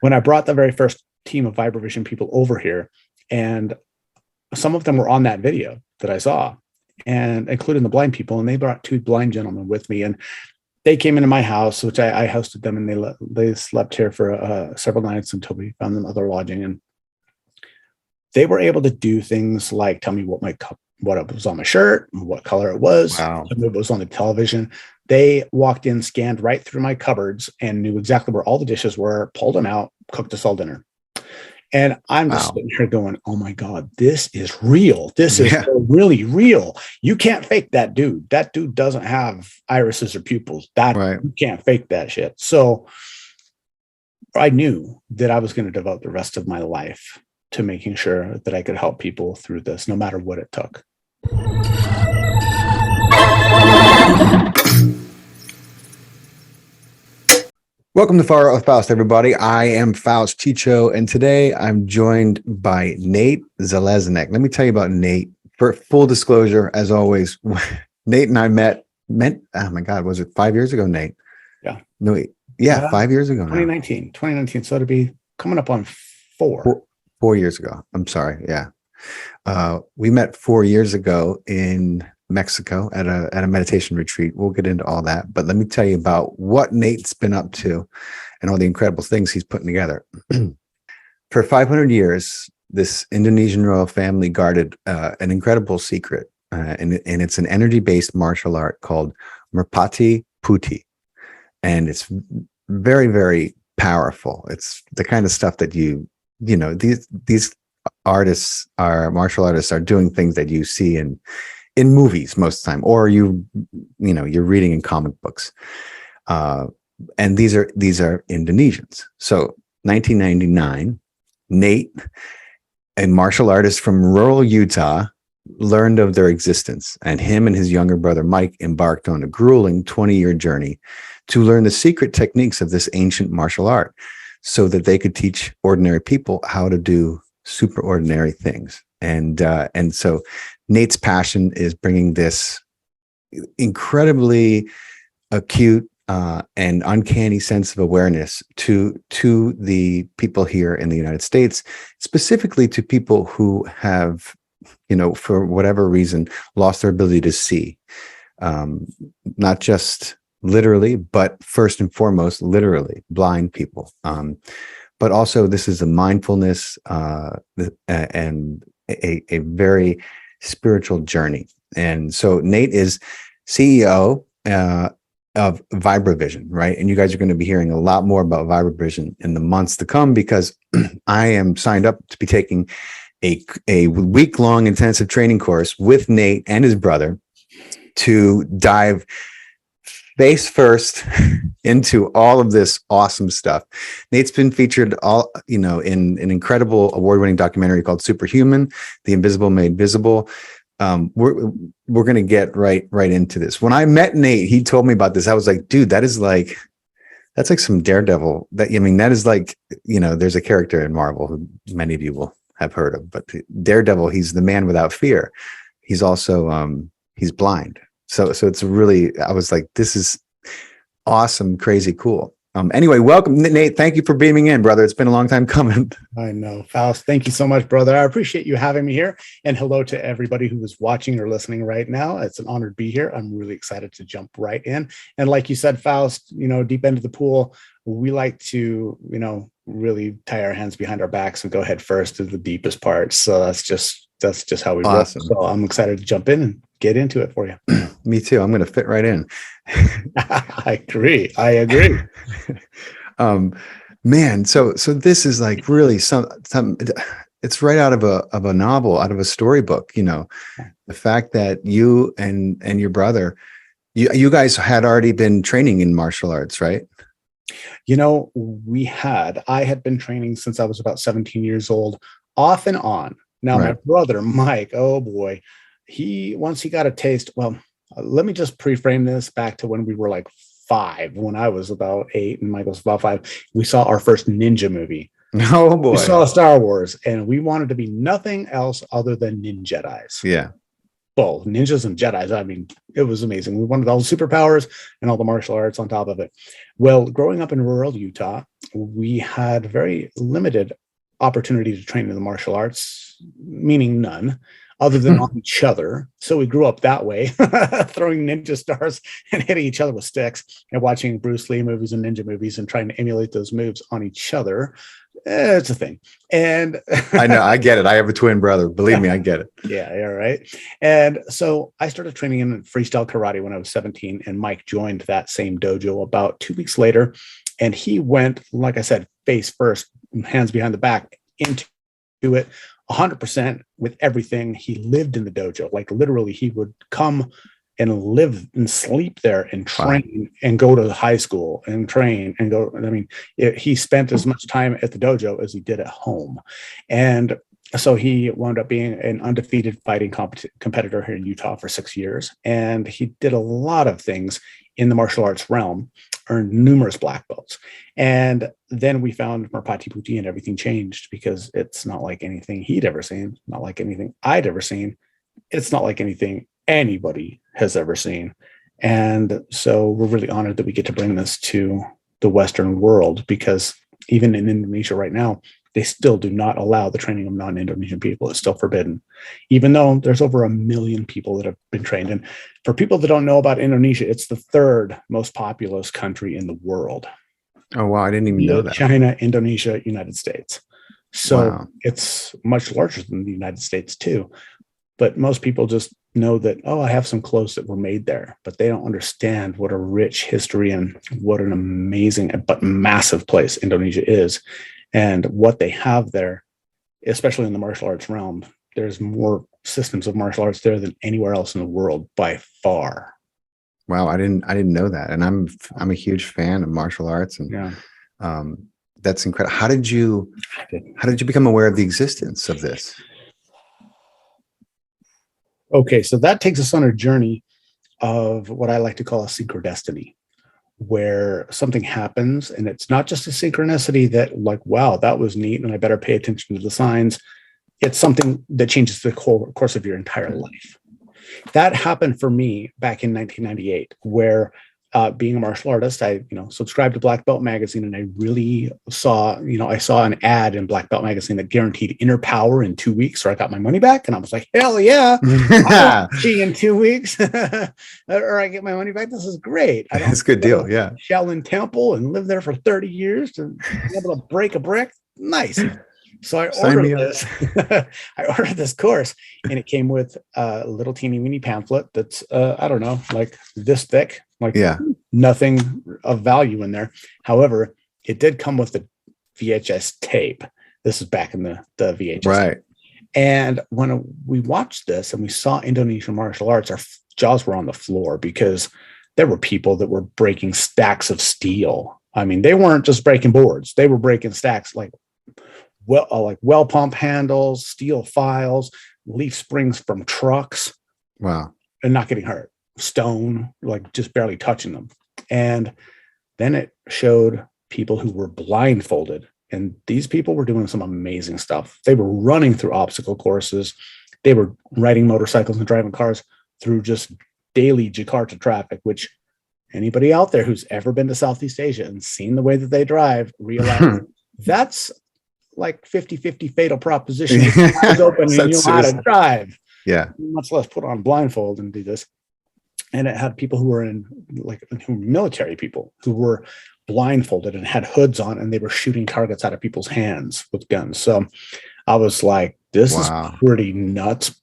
when I brought the very first team of Vibravision people over here, and some of them were on that video that I saw, and including the blind people, and they brought two blind gentlemen with me, and they came into my house, which I hosted them, and they slept here for several nights until we found them other lodging, and they were able to do things like tell me what was on my shirt, what color it was, Wow. what was on the television. They walked in, scanned right through my cupboards, and knew exactly where all the dishes were, pulled them out, cooked us all dinner. And I'm just sitting here going, oh my God, this is real. This is really real. You can't fake that dude. That dude doesn't have irises or pupils. You can't fake that shit. So I knew that I was going to devote the rest of my life to making sure that I could help people through this, no matter what it took. Welcome to Far Out with Faust, everybody. I am Faust Chicho, and today I'm joined by Nate Zeleznick. Let me tell you about Nate. For full disclosure, as always, Nate and I met, oh my God, was it 5 years ago, Nate? Yeah. No, wait. Yeah, 5 years ago now. 2019. So it'll be coming up on four. 4 years ago. I'm sorry. Yeah. We met 4 years ago in Mexico at a meditation retreat. We'll get into all that, but let me tell you about what Nate's been up to and all the incredible things he's putting together. For 500 years, this Indonesian royal family guarded an incredible secret, and it's an energy-based martial art called Merpati Putih, and it's very, very powerful. It's the kind of stuff that these artists, martial artists, are doing things that you see in movies most of the time, or you're reading in comic books. And these are Indonesians. So 1999, Nate, a martial artist from rural Utah, learned of their existence, and him and his younger brother Mike embarked on a grueling 20-year journey to learn the secret techniques of this ancient martial art so that they could teach ordinary people how to do superordinary things. And so Nate's passion is bringing this incredibly acute and uncanny sense of awareness to the people here in the United States, specifically to people who have, for whatever reason, lost their ability to see, not just literally, but first and foremost, literally blind people. But also this is a mindfulness and a very spiritual journey. And so Nate is CEO of Vibravision, right? And you guys are going to be hearing a lot more about Vibravision in the months to come, because I am signed up to be taking a week-long intensive training course with Nate and his brother to dive face first into all of this awesome stuff. Nate's been featured in an incredible award-winning documentary called Superhuman: The Invisible Made Visible. We're going to get right into this. When I met Nate, he told me about this. I was like, dude, that's like some Daredevil. That is like, there's a character in Marvel who many of you will have heard of, but Daredevil, he's the man without fear. He's also he's blind. So it's really, I was like, this is awesome, crazy, cool. Anyway, welcome, Nate. Thank you for beaming in, brother. It's been a long time coming. I know, Faust. Thank you so much, brother. I appreciate you having me here. And hello to everybody who is watching or listening right now. It's an honor to be here. I'm really excited to jump right in. And like you said, Faust, deep into the pool, we like to, really tie our hands behind our backs and go head first to the deepest parts. So that's just how we awesome. roll. So I'm excited to jump in and get into it for you. Me too. I'm going to fit right in. I agree. Man, so this is like really some it's right out of a novel, out of a storybook. The fact that you and your brother, you guys had already been training in martial arts, right? I had been training since I was about 17 years old, off and on. Now, right. My brother, Mike, oh boy, once he got a taste, well, let me just pre-frame this back to when we were like 5, when I was about 8 and Mike was about 5. We saw our first ninja movie. Oh boy. We saw Star Wars, and we wanted to be nothing else other than ninjas. Yeah. Both ninjas and Jedis. I mean, it was amazing. We wanted all the superpowers and all the martial arts on top of it. Well, growing up in rural Utah, we had very limited opportunity to train in the martial arts, meaning none, other than on each other. So we grew up that way, throwing ninja stars and hitting each other with sticks and watching Bruce Lee movies and ninja movies and trying to emulate those moves on each other. It's a thing. And I know, I get it. I have a twin brother. Believe me, I get it. Yeah, right. And so I started training in freestyle karate when I was 17, and Mike joined that same dojo about 2 weeks later. And he went, like I said, face first, hands behind the back, into it 100% with everything. He lived in the dojo. Like literally, he would come and live and sleep there and train and go to high school and train and go. I mean, he spent as much time at the dojo as he did at home. And so he wound up being an undefeated fighting competitor here in Utah for 6 years. And he did a lot of things in the martial arts realm, earned numerous black belts. And then we found Merpati Putih and everything changed, because it's not like anything he'd ever seen, not like anything I'd ever seen. It's not like anything anybody has ever seen. And so we're really honored that we get to bring this to the Western world, because even in Indonesia right now, they still do not allow the training of non-Indonesian people. It's still forbidden, even though there's over 1 million people that have been trained. And for people that don't know about Indonesia, it's the third most populous country in the world. Oh, wow. I didn't even know that. China, Indonesia, United States. So it's much larger than the United States too. But most people just know that, oh, I have some clothes that were made there, but they don't understand what a rich history and what an amazing but massive place Indonesia is, and what they have there, especially in the martial arts realm. There's more systems of martial arts there than anywhere else in the world by far. Wow, I didn't know that, and I'm a huge fan of martial arts, and that's incredible. How did you become aware of the existence of this? Okay, so that takes us on a journey of what I like to call a synchrodestiny, where something happens and it's not just a synchronicity that like, wow, that was neat and I better pay attention to the signs. It's something that changes the whole course of your entire life. That happened for me back in 1998, where being a martial artist, I subscribed to Black Belt magazine, and I really saw, I saw an ad in Black Belt magazine that guaranteed inner power in 2 weeks, or I got my money back, and I was like, hell yeah, in 2 weeks, or I get my money back. This is great. That's a good deal. Yeah, Shaolin Temple and live there for 30 years to be able to break a brick. Nice. So I ordered this. I ordered this course, and it came with a little teeny weeny pamphlet that's I don't know, like this thick, like nothing of value in there. However, it did come with the VHS tape. This is back in the VHS, right? Tape. And when we watched this and we saw Indonesian martial arts, our jaws were on the floor, because there were people that were breaking stacks of steel. I mean, they weren't just breaking boards; they were breaking stacks like well pump handles, steel files, leaf springs from trucks. Wow. And not getting hurt. Stone, like just barely touching them. And then it showed people who were blindfolded. And these people were doing some amazing stuff. They were running through obstacle courses. They were riding motorcycles and driving cars through just daily Jakarta traffic, which anybody out there who's ever been to Southeast Asia and seen the way that they drive realize that's like 50-50 fatal proposition. Eyes open and you know how to drive. Yeah. Much less put on blindfold and do this. And it had people who were military people who were blindfolded and had hoods on, and they were shooting targets out of people's hands with guns. So I was like, this is pretty nuts.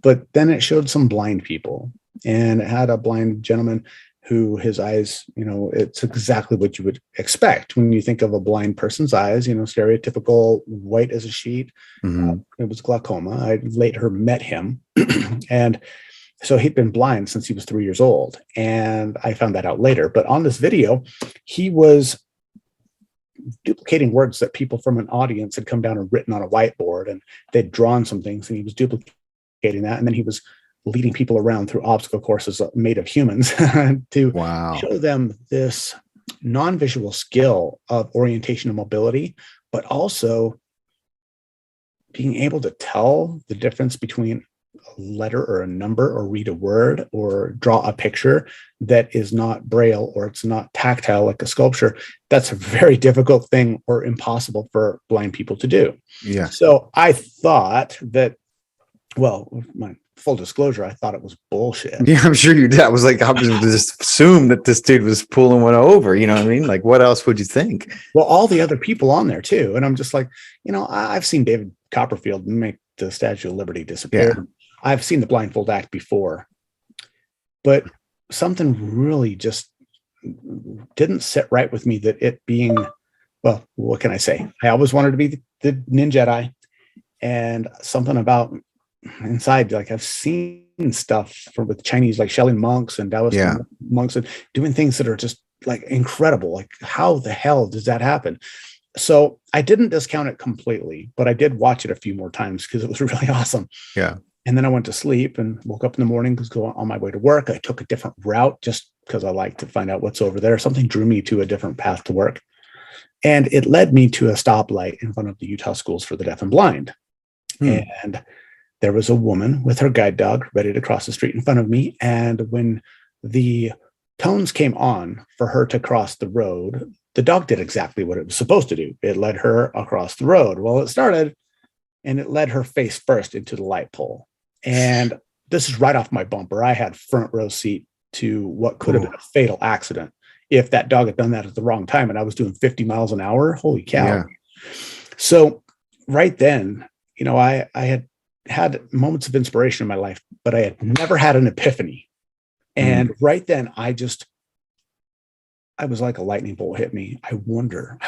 But then it showed some blind people, and it had a blind gentleman who his eyes, it's exactly what you would expect when you think of a blind person's eyes, stereotypical white as a sheet. Mm-hmm. It was glaucoma. I later met him. And so he'd been blind since he was 3 years old. And I found that out later. But on this video, he was duplicating words that people from an audience had come down and written on a whiteboard, and they'd drawn some things, and he was duplicating that. And then he was leading people around through obstacle courses made of humans to show them this non-visual skill of orientation and mobility, but also being able to tell the difference between a letter or a number or read a word or draw a picture that is not braille or it's not tactile like a sculpture, that's a very difficult thing or impossible for blind people to do. Yeah. So I thought that, well, my full disclosure, I thought it was bullshit. Yeah, I'm sure you did. I was just assume that this dude was pulling one over. You know what I mean? Like, what else would you think? Well, all the other people on there too. And I'm just like, I've seen David Copperfield make the Statue of Liberty disappear. Yeah. I've seen the blindfold act before, but something really just didn't sit right with me, that it being, well, what can I say? I always wanted to be the Ninja Jedi, and something about inside, like I've seen stuff with Chinese, like Shaolin monks and Taoist monks, and doing things that are just like incredible. Like, how the hell does that happen? So I didn't discount it completely, but I did watch it a few more times because it was really awesome. Yeah. And then I went to sleep and woke up in the morning because going on my way to work. I took a different route just because I like to find out what's over there. Something drew me to a different path to work. And it led me to a stoplight in front of the Utah Schools for the Deaf and Blind. And there was a woman with her guide dog ready to cross the street in front of me. And when the tones came on for her to cross the road, the dog did exactly what it was supposed to do. It led her across the road. Well, it started, and it led her face first into the light pole. And this is right off my bumper. I had front row seat to what could have been a fatal accident if that dog had done that at the wrong time and I was doing 50 miles an hour. Holy cow. Yeah. So right then, I had moments of inspiration in my life, but I had never had an epiphany. And right then I was like a lightning bolt hit me. I wonder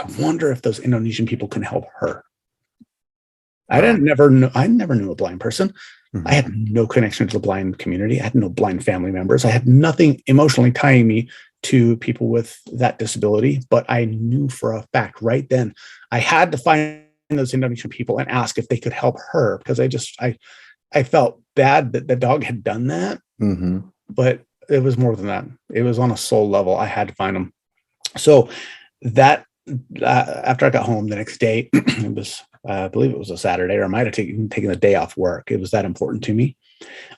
if those Indonesian people can help her. I never knew a blind person. I had no connection to the blind community. I had no blind family members. I had nothing emotionally tying me to people with that disability, but I knew for a fact right then I had to find those Indonesian people and ask if they could help her, because I felt bad that the dog had done that, but it was more than that. It was on a soul level. I had to find them. So that after I got home the next day, it was, I believe it was a Saturday, or I might have taken the day off work. It was that important to me.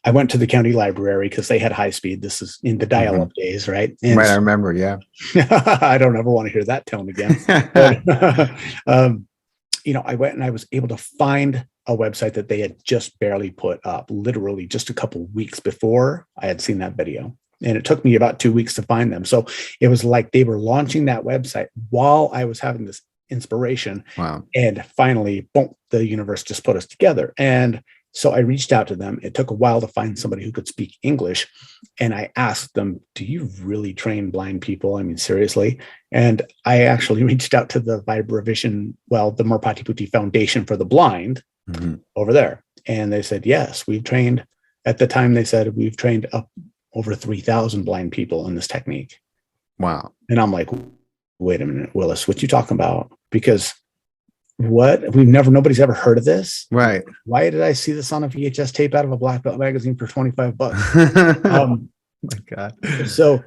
I went to the county library because they had high speed. This is in the dial-up days, right? And right, I remember, yeah. I don't ever want to hear that tone again. But, I went and I was able to find a website that they had just barely put up, literally just a couple weeks before I had seen that video. And it took me about 2 weeks to find them. So it was like they were launching that website while I was having this inspiration. Wow. And finally, boom, the universe just put us together. And so I reached out to them. It took a while to find somebody who could speak English. And I asked them, do you really train blind people? I mean, seriously. And I actually reached out to the Vibravision, the Merpati Putih Foundation for the Blind over there. And they said, yes, we've trained, at the time they said, we've trained up over 3,000 blind people in this technique. Wow. And I'm like, wait a minute, Willis, what you talking about? Because nobody's ever heard of this. Right. Why did I see this on a VHS tape out of a black belt magazine for $25? Oh my God. So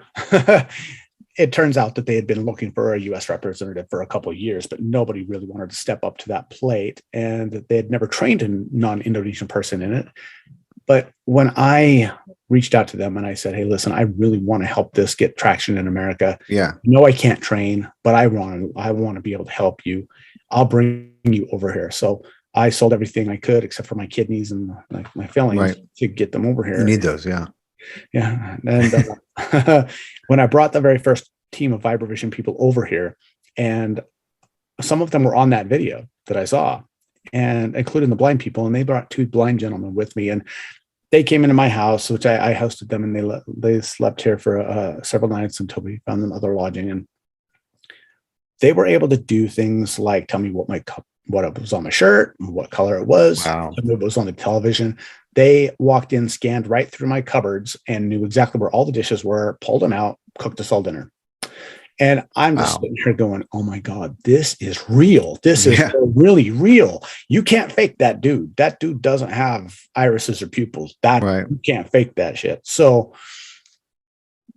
it turns out that they had been looking for a U.S. representative for a couple of years, but nobody really wanted to step up to that plate, and that they had never trained a non-Indonesian person in it. But when I reached out to them and I said, hey, listen, I really want to help this get traction in America. Yeah. No, I can't train, but I want to be able to help you. I'll bring you over here. So I sold everything I could except for my kidneys and my fillings to get them over here. You need those. Yeah. Yeah. And when I brought the very first team of Vibravision people over here, and some of them were on that video that I saw, and including the blind people, and they brought two blind gentlemen with me, and they came into my house, which I hosted them, and they slept here for several nights until we found them other lodging. And they were able to do things like tell me what was on my shirt, what color it was, what was on the television. They walked in, scanned right through my cupboards, and knew exactly where all the dishes were, pulled them out, cooked us all dinner. And I'm just sitting here going, oh my God, this is real. This is really real. You can't fake that dude. That dude doesn't have irises or pupils. You can't fake that shit. So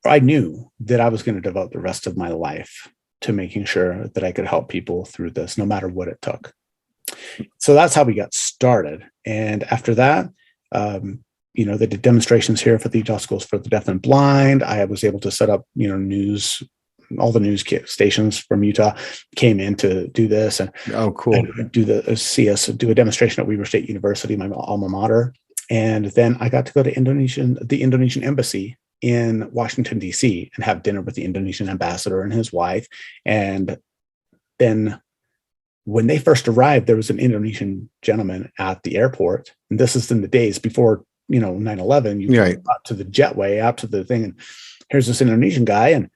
I knew that I was going to devote the rest of my life to making sure that I could help people through this, no matter what it took. So that's how we got started. And after that, they did demonstrations here for the Utah Schools for the Deaf and Blind. I was able to set up, all the news stations from Utah came in to do this, and cool. see us do a demonstration at Weber State University, my alma mater. And then I got to go to the Indonesian embassy in Washington, D.C., and have dinner with the Indonesian ambassador and his wife. And then when they first arrived, there was an Indonesian gentleman at the airport. And this is in the days before, 9/11. You go out to the jetway, out to the thing, and here's this Indonesian guy. And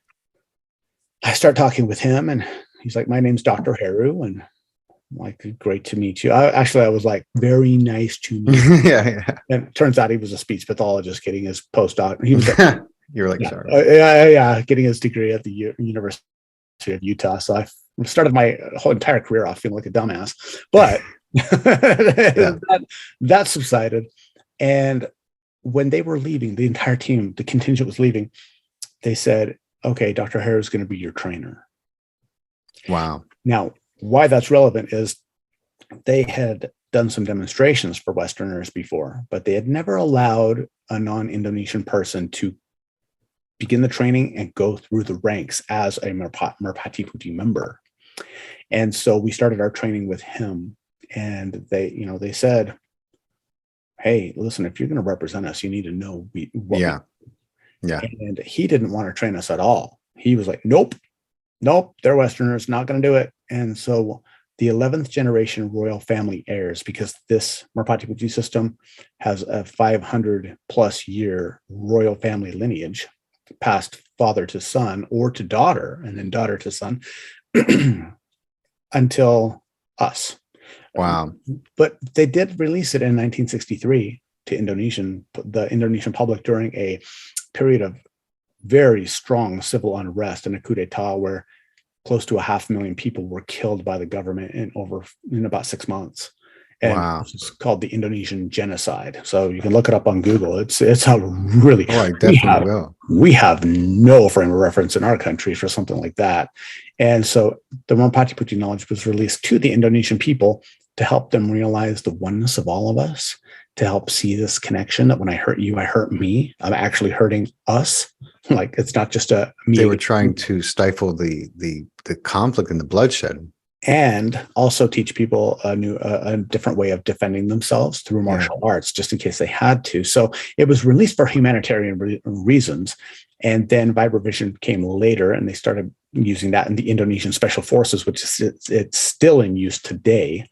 I start talking with him, and he's like, "My name's Dr. Heru." And I'm like, "Great to meet you." I was like, "Very nice to meet you." Yeah. And it turns out he was a speech pathologist getting his postdoc. He was You're like, sorry. Getting his degree at the University of Utah. So I started my whole entire career off feeling like a dumbass, but that subsided. And when they were leaving, the entire team, the contingent was leaving, they said, "Okay, Dr. Heru is going to be your trainer." Wow. Now, why that's relevant is they had done some demonstrations for Westerners before, but they had never allowed a non-Indonesian person to begin the training and go through the ranks as a Merpati Putih member. And so we started our training with him, and they said, "Hey, listen, if you're going to represent us, you need to know Yeah. And he didn't want to train us at all. He was like, nope, they're Westerners, not going to do it. And so the 11th generation royal family heirs, because this Merpati Putih system has a 500 plus year royal family lineage, passed father to son or to daughter, and then daughter to son, until us. Wow. But they did release it in 1963 to the Indonesian public during a period of very strong civil unrest and a coup d'etat where close to 500,000 people were killed by the government in about 6 months. And it's called the Indonesian genocide. So you can look it up on Google. It's a really, I definitely will. We have no frame of reference in our country for something like that. And so the Merpati Putih knowledge was released to the Indonesian people to help them realize the oneness of all of us, to help see this connection that when I hurt you, I hurt me. I'm actually hurting us. Like, it's not just a me. They were trying to stifle the conflict and the bloodshed, and also teach people a different way of defending themselves through martial arts, just in case they had to. So it was released for humanitarian reasons. And then Vibravision came later, and they started using that in the Indonesian Special Forces, which it's still in use today.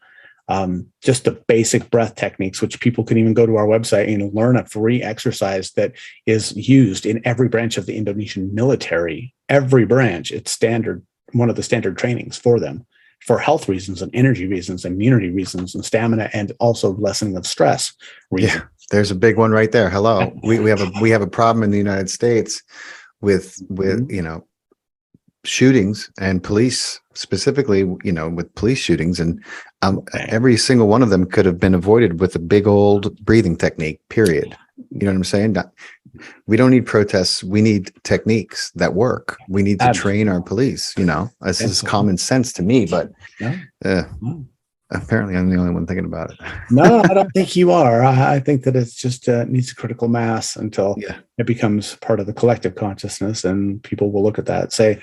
Just the basic breath techniques, which people can even go to our website and learn a free exercise that is used in every branch of the Indonesian military. Every branch, it's standard, one of the standard trainings for them, for health reasons and energy reasons, immunity reasons, and stamina, and also lessening of stress reasons. Yeah, there's a big one right there. Hello, we have a problem in the United States with shootings, and police specifically, with police shootings, and every single one of them could have been avoided with a big old breathing technique, period. You know what I'm saying? We don't need protests. We need techniques that work. We need to train our police. This is common sense to me, but apparently I'm the only one thinking about it. No, I don't think you are. I think that it's just needs a critical mass until it becomes part of the collective consciousness, and people will look at that, say,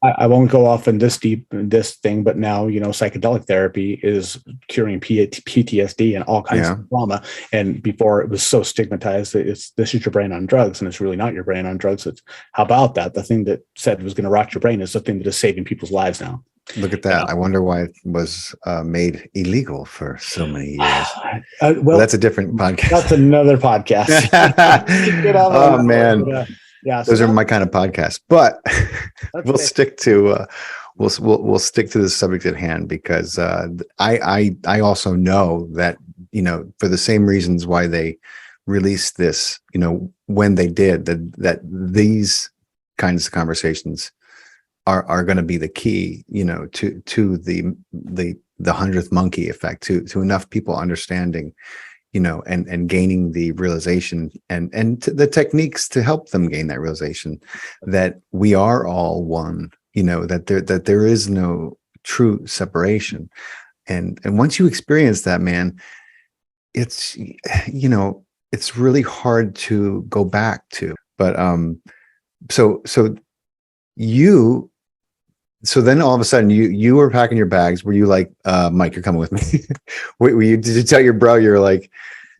I won't go off in this deep in this thing, but now, psychedelic therapy is curing PTSD and all kinds of trauma. And before, it was so stigmatized that this is your brain on drugs, and it's really not your brain on drugs. It's, how about that? The thing that said was going to rot your brain is the thing that is saving people's lives now. Look at that. I wonder why it was made illegal for so many years. Well, that's a different podcast. That's another podcast. Oh, man. Those are my kind of podcasts, but we'll stick to we'll stick to the subject at hand, because I also know that, for the same reasons why they released this, when they did, that these kinds of conversations are going to be the key, to the 100th monkey effect, to enough people understanding, and gaining the realization and the techniques to help them gain that realization that we are all one, that there is no true separation. And once you experience that, man, it's, it's really hard to go back to. But so you so then all of a sudden you were packing your bags. Were you like, Mike, you're coming with me? Were you, did you tell your bro you're like,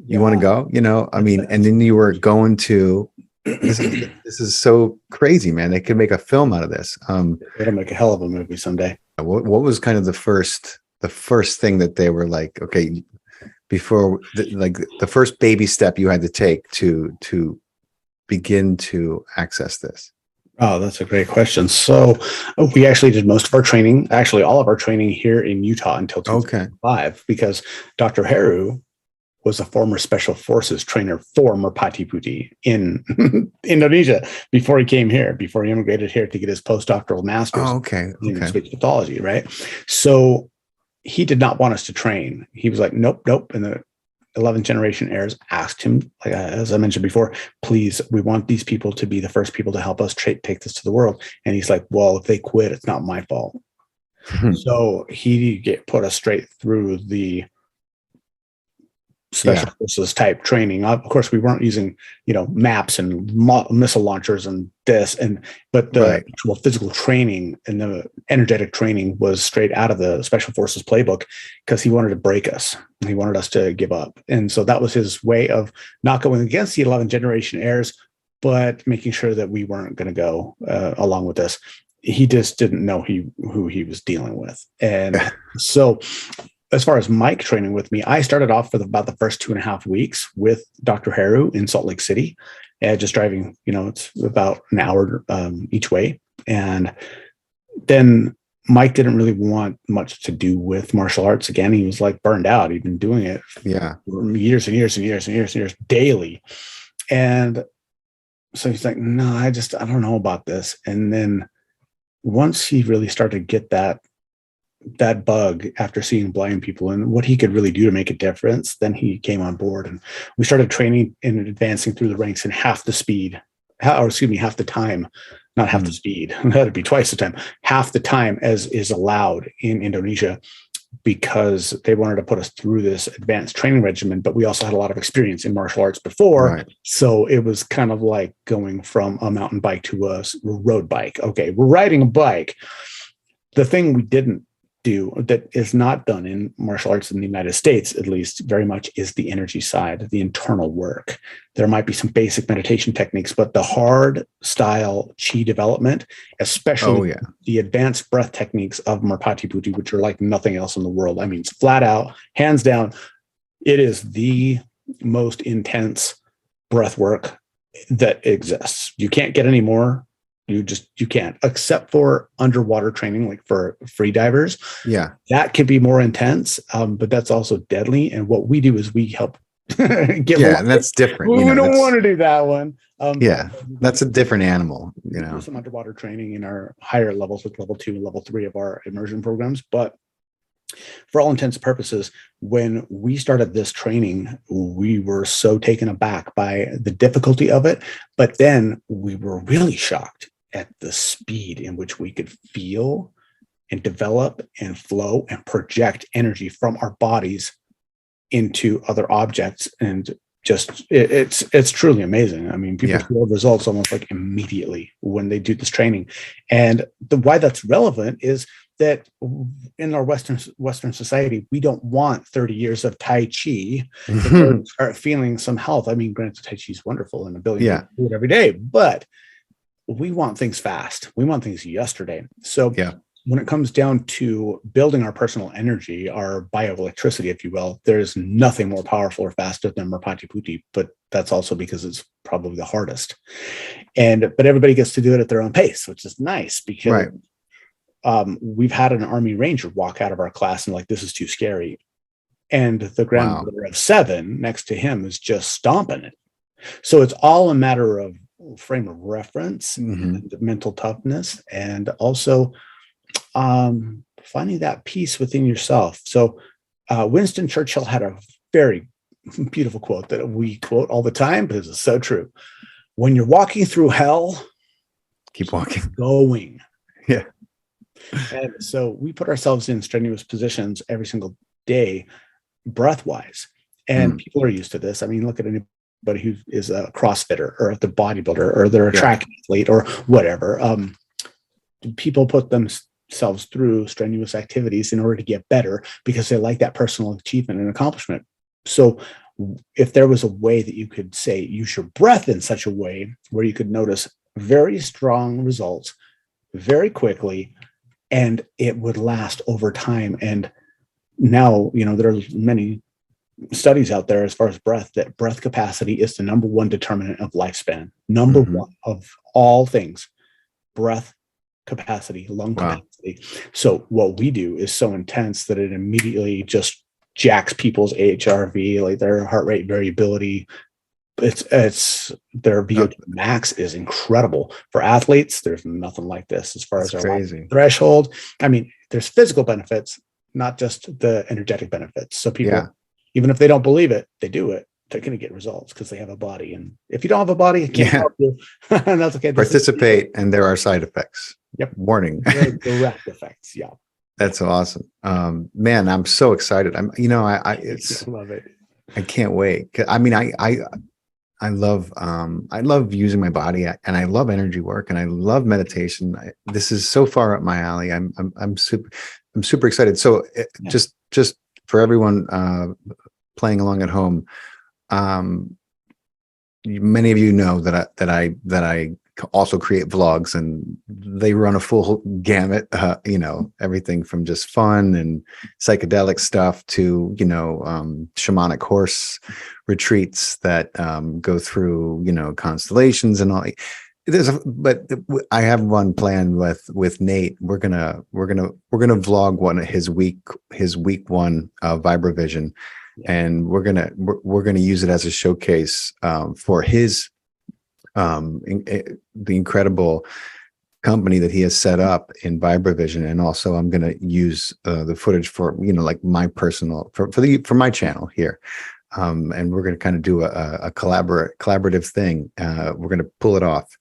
you want to go? I mean, and then you were going to, this is so crazy, man. They could make a film out of this. It'll make a hell of a movie someday. What was kind of the first thing that they were like, okay, before the first baby step you had to take to begin to access this? Oh, that's a great question. So we actually did most of our training, actually all of our training here in Utah until 2005, because Dr. Heru was a former special forces trainer for Merpati Putih in Indonesia before he came here, before he immigrated here to get his postdoctoral master's in speech pathology, right? So he did not want us to train. He was like, nope. And the 11th generation heirs asked him, like, as I mentioned before, please, we want these people to be the first people to help us take this to the world. And he's like, well, if they quit, it's not my fault. So he put us straight through the special forces type training. Of course, we weren't using, maps and missile launchers and but the actual physical training and the energetic training was straight out of the special forces playbook, because he wanted to break us. He wanted us to give up. And so that was his way of not going against the 11th generation heirs, but making sure that we weren't going to go along with this. He just didn't know who he was dealing with. And so as far as Mike training with me, I started off for about the first 2.5 weeks with Dr. Heru in Salt Lake City, just driving, it's about an hour each way. And then Mike didn't really want much to do with martial arts again. He was like burned out. He'd been doing it for years and years and years and years and years daily. And so he's like, no, I don't know about this. And then once he really started to get that bug after seeing blind people and what he could really do to make a difference, then he came on board, and we started training and advancing through the ranks in half the time, not half the speed. That'd be twice the time, half the time as is allowed in Indonesia, because they wanted to put us through this advanced training regimen. But we also had a lot of experience in martial arts before. So it was kind of like going from a mountain bike to a road bike. Okay, we're riding a bike. The thing we didn't do that is not done in martial arts in the United States, at least very much, is the energy side, the internal work. There might be some basic meditation techniques, but the hard style chi development, especially the advanced breath techniques of Merpati Putih, which are like nothing else in the world. I mean, it's flat out, hands down, it is the most intense breath work that exists. You can't get any more. You can't, except for underwater training, like for free divers. That can be more intense, but that's also deadly. And what we do is we help get and that's different. We don't want to do that one. That's a different animal. We do some underwater training in our higher levels, with level 2 and level 3 of our immersion programs. But for all intents and purposes, when we started this training, we were so taken aback by the difficulty of it. But then we were really shocked at the speed in which we could feel and develop and flow and project energy from our bodies into other objects. And just, it's truly amazing. I mean, people feel results almost like immediately when they do this training. And why that's relevant is that in our Western society, we don't want 30 years of Tai Chi to start feeling some health. I mean, granted, Tai Chi is wonderful and a billion people do it every day, but we want things fast. We want things yesterday. So when it comes down to building our personal energy, our bioelectricity, if you will, there's nothing more powerful or faster than Merpati Putih, but that's also because it's probably the hardest. But everybody gets to do it at their own pace, which is nice, because we've had an Army Ranger walk out of our class and like, this is too scary. And the grandmother of 7 next to him is just stomping it. So it's all a matter of frame of reference, and mental toughness, and also finding that peace within yourself. So Winston Churchill had a very beautiful quote that we quote all the time, because it's so true. When you're walking through hell, keep walking. Going. And so we put ourselves in strenuous positions every single day, breath-wise. And people are used to this. I mean, look at anybody who is a CrossFitter or the bodybuilder or they're a track athlete or whatever. People put themselves through strenuous activities in order to get better because they like that personal achievement and accomplishment. So if there was a way that you could say use your breath in such a way where you could notice very strong results very quickly, and it would last over time. And now, there are many studies out there as far as breath, that breath capacity is the number one determinant of lifespan. Number one of all things, breath capacity, lung capacity. So what we do is so intense that it immediately just jacks people's HRV, like their heart rate variability. It's their VO2 max is incredible. For athletes, there's nothing like this as far as our threshold. I mean, there's physical benefits, not just the energetic benefits. So people, even if they don't believe it, they do it. They're going to get results because they have a body. And if you don't have a body, it can't help you. And that's okay. Participate, and there are side effects. Yep. Warning. Direct effects. Yeah. That's awesome. Man, I'm so excited. I love it. I can't wait. I mean, I love using my body, and I love energy work, and I love meditation. This is so far up my alley. I'm super excited. So just for everyone playing along at home, many of you know that I also create vlogs, and they run a full gamut, everything from just fun and psychedelic stuff to, shamanic horse retreats that go through, constellations and all. But I have one planned with Nate. We're gonna vlog one of his week one Vibravision, and we're gonna use it as a showcase for his the incredible company that he has set up in Vibravision. And also I'm going to use the footage for, like my personal, for my channel here. And we're going to kind of do a collaborative thing. We're going to pull it off.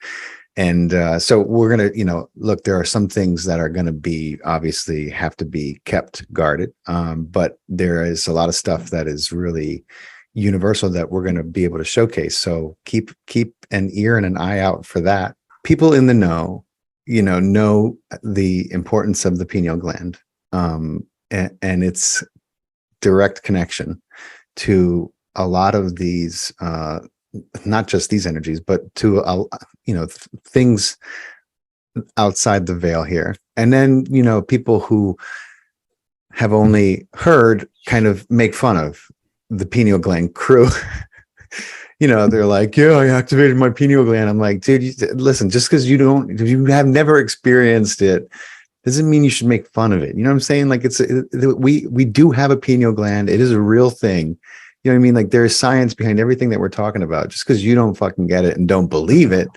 And so we're going to, look, there are some things that are going to be obviously have to be kept guarded. But there is a lot of stuff that is really universal that we're going to be able to showcase. So keep an ear and an eye out for that. People in the know the importance of the pineal gland, and its direct connection to a lot of these, not just these energies, but to things outside the veil here. And then people who have only heard kind of make fun of the pineal gland crew. They're like, yeah, I activated my pineal gland. I'm like, dude, listen, just because you have never experienced it doesn't mean you should make fun of it. You know what I'm saying? Like we do have a pineal gland. It is a real thing. You know what I mean? Like there is science behind everything that we're talking about. Just because you don't fucking get it and don't believe it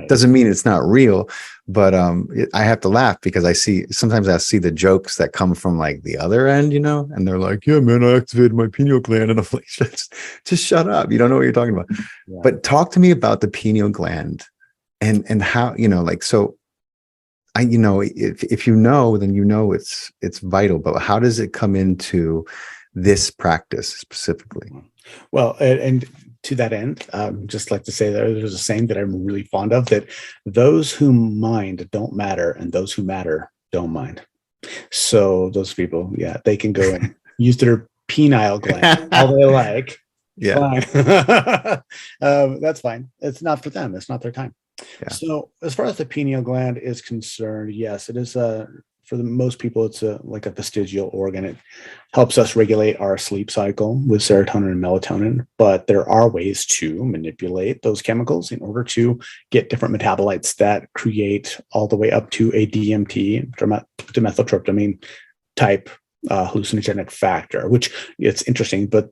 doesn't mean it's not real. But I have to laugh because sometimes I see the jokes that come from like the other end, and they're like, yeah, man, I activated my pineal gland. And I'm like, just shut up. You don't know what you're talking about. Yeah. But talk to me about the pineal gland and how, so if then it's vital, but how does it come into this practice specifically? Well, and to that end, just like to say that there's a saying that I'm really fond of, that those who mind don't matter, and those who matter don't mind. So those people, they can go and use their pineal gland all they like. Yeah, fine. That's fine. It's not for them. It's not their time. Yeah. So as far as the pineal gland is concerned, yes, it is for most people, it's like a vestigial organ. It helps us regulate our sleep cycle with serotonin and melatonin, but there are ways to manipulate those chemicals in order to get different metabolites that create all the way up to a DMT, dimethyltryptamine type hallucinogenic factor, which it's interesting, but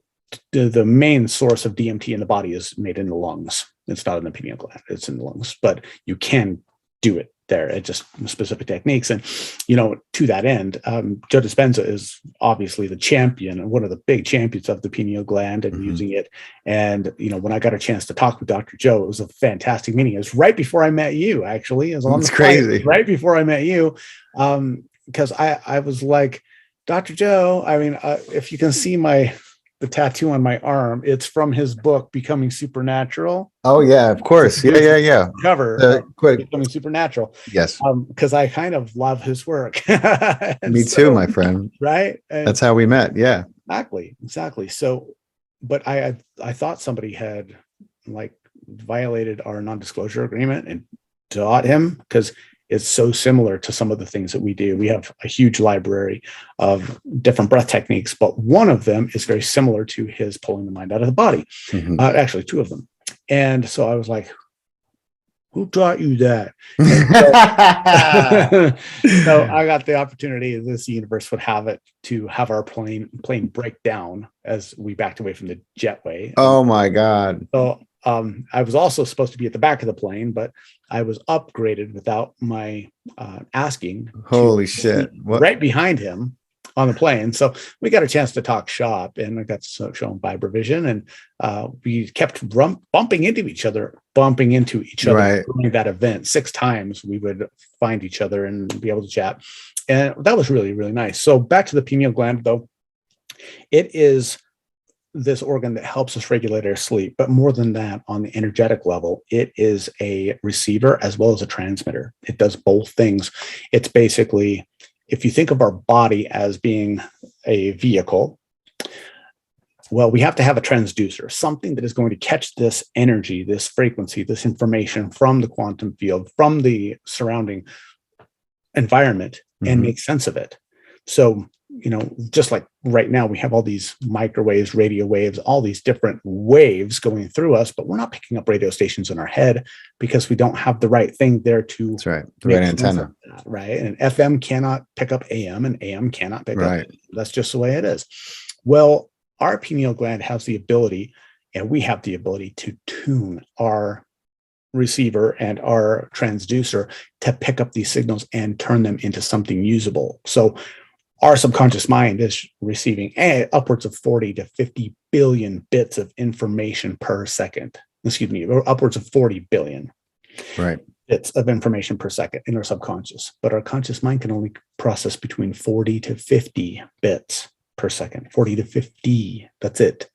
the main source of DMT in the body is made in the lungs. It's not in the pineal gland, it's in the lungs, but you can do it there. It's just specific techniques. And, to that end, Joe Dispenza is obviously the champion, one of the big champions of the pineal gland and using it. And, when I got a chance to talk with Dr. Joe, it was a fantastic meeting. It was right before I met you, actually. It was on the crazy. Right before I met you. Because I was like, Dr. Joe, I mean, if you can see my the tattoo on my arm, it's from his book, Becoming Supernatural. Oh yeah, of course. Yeah. Cover Quick. Becoming Supernatural. Yes. Because I kind of love his work. Me too, my friend. Right. That's how we met. Yeah. Exactly. So, but I thought somebody had like violated our non-disclosure agreement and taught him, because it's so similar to some of the things that we do. We have a huge library of different breath techniques, but one of them is very similar to his pulling the mind out of the body. Actually, two of them. And so I was like, who taught you that? So I got the opportunity, this universe would have it, to have our plane break down as we backed away from the jetway. Oh my God. So I was also supposed to be at the back of the plane, but I was upgraded without my asking. Holy shit. What? Right behind him on the plane. So we got a chance to talk shop, and I got to show him Vibravision, and we kept bumping into each other right. during that event. 6 times we would find each other and be able to chat. And that was really, really nice. So back to the pineal gland, though. It is this organ that helps us regulate our sleep, but more than that, on the energetic level, it is a receiver as well as a transmitter. It does both things. It's basically, if you think of our body as being a vehicle, well, we have to have a transducer, something that is going to catch this energy, this frequency, this information from the quantum field, from the surrounding environment, and make sense of it. So, just like right now, we have all these microwaves, radio waves, all these different waves going through us, but we're not picking up radio stations in our head because we don't have the right thing there to. That's right. The right antenna. That, right. And FM cannot pick up AM, and AM cannot pick up. That's just the way it is. Well, our pineal gland has the ability, and we have the ability to tune our receiver and our transducer to pick up these signals and turn them into something usable. So our subconscious mind is receiving upwards of 40 to 50 billion bits of information per second. Excuse me, upwards of 40 billion bits of information per second in our subconscious. But our conscious mind can only process between 40 to 50 bits per second. 40 to 50, that's it.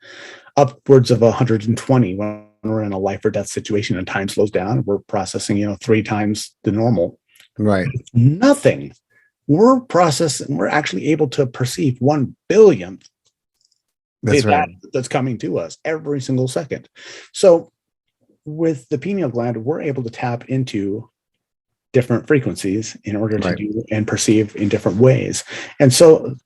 Upwards of 120 when we're in a life or death situation and time slows down, we're processing, 3 times the normal. Right. Nothing. We're processing, we're actually able to perceive 1 billionth that's coming to us every single second. So with the pineal gland, we're able to tap into different frequencies in order to do and perceive in different ways. And so,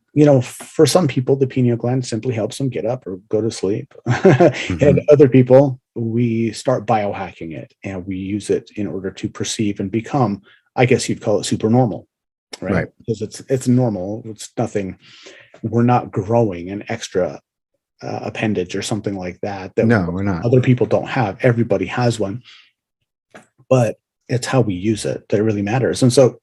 for some people, the pineal gland simply helps them get up or go to sleep. And other people, we start biohacking it, and we use it in order to perceive and become, I guess you'd call it, super normal. Right. Because it's normal. It's nothing. We're not growing an extra appendage or something like that. No, we're not. Other people don't have. Everybody has one, but it's how we use it that really matters. And so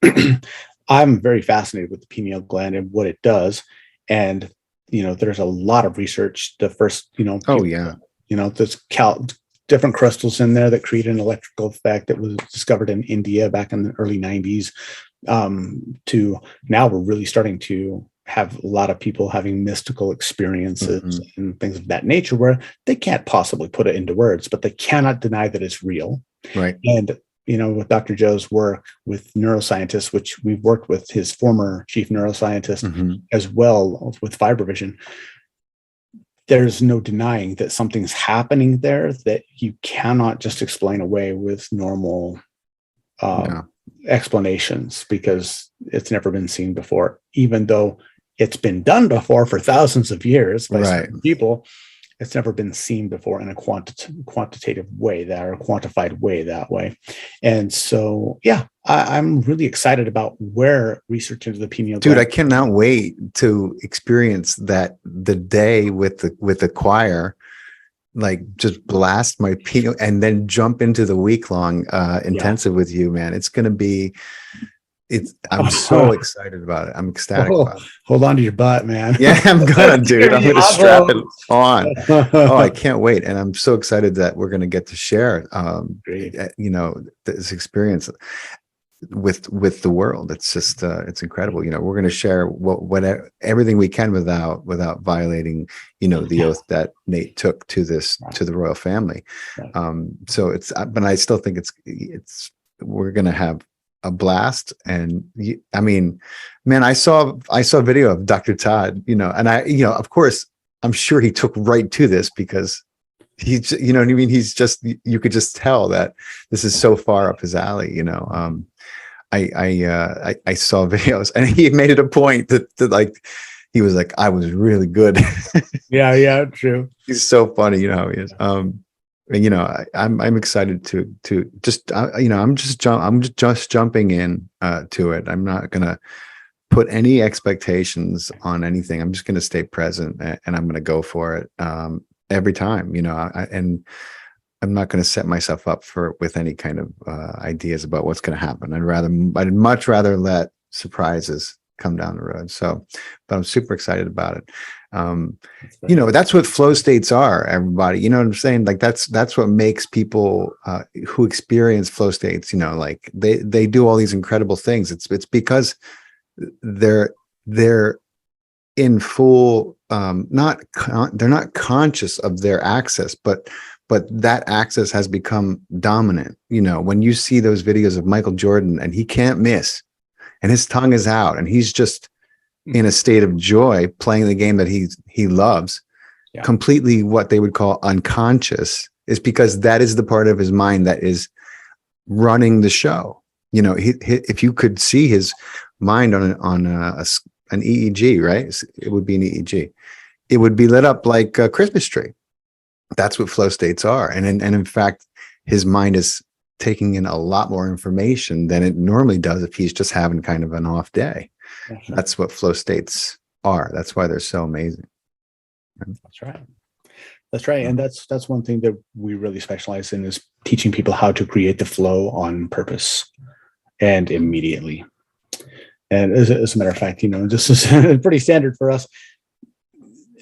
I'm very fascinated with the pineal gland and what it does. And, there's a lot of research. The first, there's different crystals in there that create an electrical effect that was discovered in India back in the early 90s. To now we're really starting to have a lot of people having mystical experiences and things of that nature where they can't possibly put it into words, but they cannot deny that it's real. Right. And, with Dr. Joe's work with neuroscientists, which we've worked with his former chief neuroscientist as well with Vibravision, there's no denying that something's happening there that you cannot just explain away with normal explanations, because it's never been seen before, even though it's been done before for thousands of years by certain people. It's never been seen before in a quantitative way quantified way that way. And so, I'm really excited about where research into the pineal gland. Dude, I cannot wait to experience that the day with the choir, like just blast my pineal and then jump into the week-long intensive with you, man. It's going to be, I'm so excited about it. I'm ecstatic about it. Hold on to your butt, man. Yeah, I'm gonna, dude. I'm gonna strap it on. Oh, I can't wait. And I'm so excited that we're gonna get to share, this experience. with the world. It's just it's incredible. We're going to share everything we can without violating the oath that Nate took to the royal family. So it's, but I still think it's we're going to have a blast. And I mean, man, I saw a video of Dr. Todd, and of course I'm sure he took right to this, because he's, what I mean? He's just, you could just tell that this is so far up his alley. I saw videos, and he made it a point that like, he was like, I was really good. Yeah, true. He's so funny, he is. And I'm excited to just I'm just jumping in to it. I'm not gonna put any expectations on anything. I'm just gonna stay present, and I'm gonna go for it every time. And I'm not going to set myself up with any kind of ideas about what's going to happen. I'd much rather let surprises come down the road. So, but I'm super excited about it. That's what flow states are, everybody. You know what I'm saying? Like that's what makes people who experience flow states, like they do all these incredible things. It's because they're in full, they're not conscious of their access, but that access has become dominant. When you see those videos of Michael Jordan, and he can't miss, and his tongue is out, and he's just in a state of joy playing the game that he loves, completely what they would call unconscious, is because that is the part of his mind that is running the show. If you could see his mind on an EEG, right? It would be an EEG. It would be lit up like a Christmas tree. That's what flow states are. And in fact, his mind is taking in a lot more information than it normally does if he's just having kind of an off day. That's what flow states are. That's why they're so amazing. That's right. And that's one thing that we really specialize in, is teaching people how to create the flow on purpose and immediately. And as a matter of fact, this is pretty standard for us.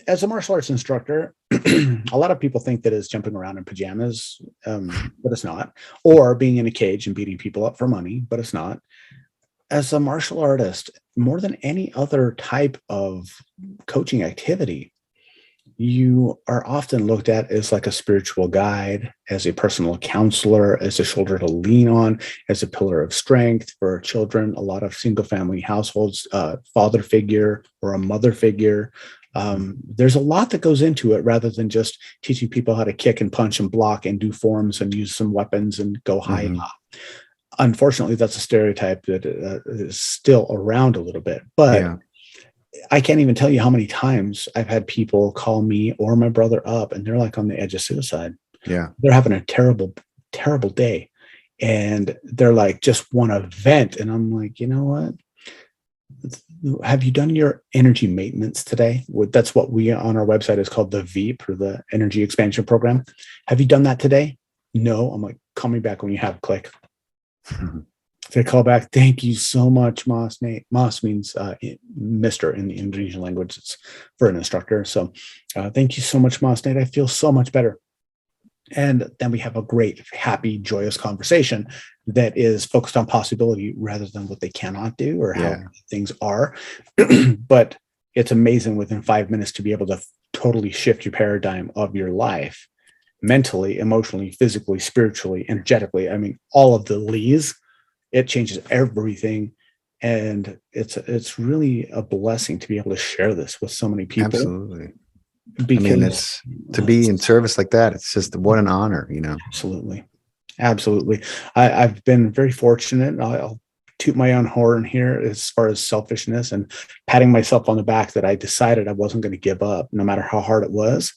As a martial arts instructor, a lot of people think that it's jumping around in pajamas, but it's not. Or being in a cage and beating people up for money, but it's not. As a martial artist, more than any other type of coaching activity, you are often looked at as like a spiritual guide, as a personal counselor, as a shoulder to lean on, as a pillar of strength for children. A lot of single family households, father figure or a mother figure. There's a lot that goes into it, rather than just teaching people how to kick and punch and block and do forms and use some weapons and go high and up. Unfortunately, that's a stereotype that is still around a little bit. But I can't even tell you how many times I've had people call me or my brother up, and they're like on the edge of suicide. Yeah. They're having a terrible, terrible day. And they're like, just want to vent. And I'm like, you know what? Have you done your energy maintenance today? That's what we on our website is called the VEEP, or the Energy Expansion Program. Have you done that today? No. I'm like, call me back when you have. Click. They call back. Thank you so much, Mas. Mas means Mr. in the Indonesian language. It's for an instructor. So thank you so much, Mas Nate. I feel so much better. And then we have a great, happy, joyous conversation that is focused on possibility rather than what they cannot do or how things are. But it's amazing within 5 minutes to be able to totally shift your paradigm of your life, mentally, emotionally, physically, spiritually, energetically. I mean, all of the Lees, it changes everything. And it's really a blessing to be able to share this with so many people. Absolutely. Because, it's to be in service like that. It's just what an honor, Absolutely. I've been very fortunate. I'll toot my own horn here as far as selfishness and patting myself on the back that I decided I wasn't going to give up no matter how hard it was,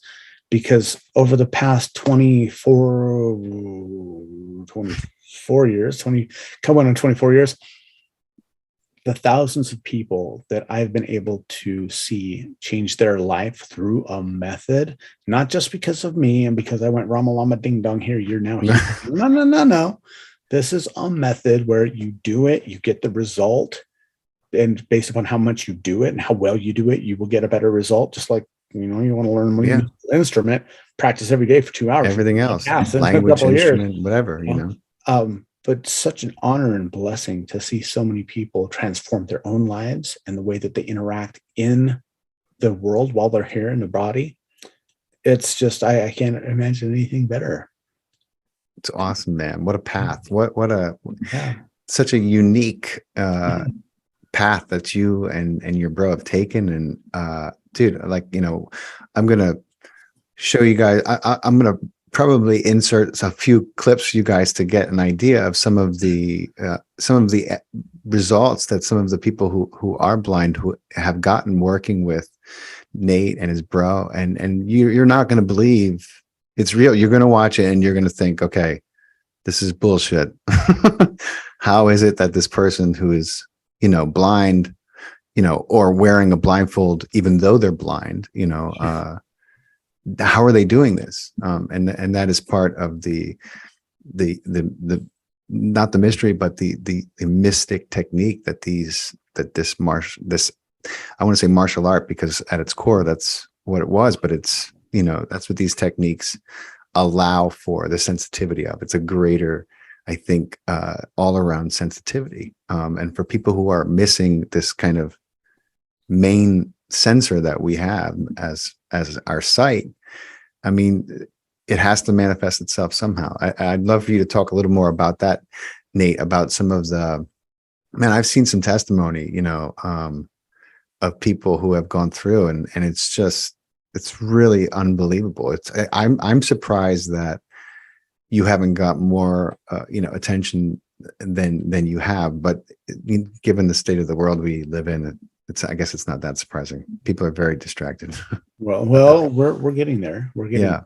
because over the past 24 years, coming on 24 years, the thousands of people that I've been able to see change their life through a method, not just because of me and because I went Rama Lama Ding Dong here, you're now here. No. This is a method where you do it, you get the result, and based upon how much you do it and how well you do it, you will get a better result. Just like, you want to learn an instrument, practice every day for 2 hours. Everything else, language, instrument, whatever, but such an honor and blessing to see so many people transform their own lives and the way that they interact in the world while they're here in the body. It's just, I can't imagine anything better. It's awesome, man. What a path. What a, Yeah. such a unique path that you and your bro have taken. And dude, like, you know, I'm gonna show you guys, I'm gonna probably insert a few clips for you guys to get an idea of some of the results that some of the people who are blind who have gotten working with Nate and his bro, and you're not going to believe it's real. You're going to watch it and you're going to think, okay, this is bullshit. How is it that this person who is, you know, blind, you know, or wearing a blindfold even though they're blind, you know, how are they doing this? And that is part of the not the mystery, but the mystic technique that this I want to say martial art, because at its core that's what it was, but it's, you know, that's what these techniques allow for, the sensitivity of. It's a greater, I think, all around sensitivity. And for people who are missing this kind of main sensor that we have as our sight, I mean, it has to manifest itself somehow. I'd love for you to talk a little more about that, Nate, about some of the, man, I've seen some testimony, you know, of people who have gone through, and it's just, it's really unbelievable. I'm surprised that you haven't got more, you know, attention than you have, but given the state of the world we live in, I guess it's not that surprising. People are very distracted. Well, we're getting there. We're getting, yeah.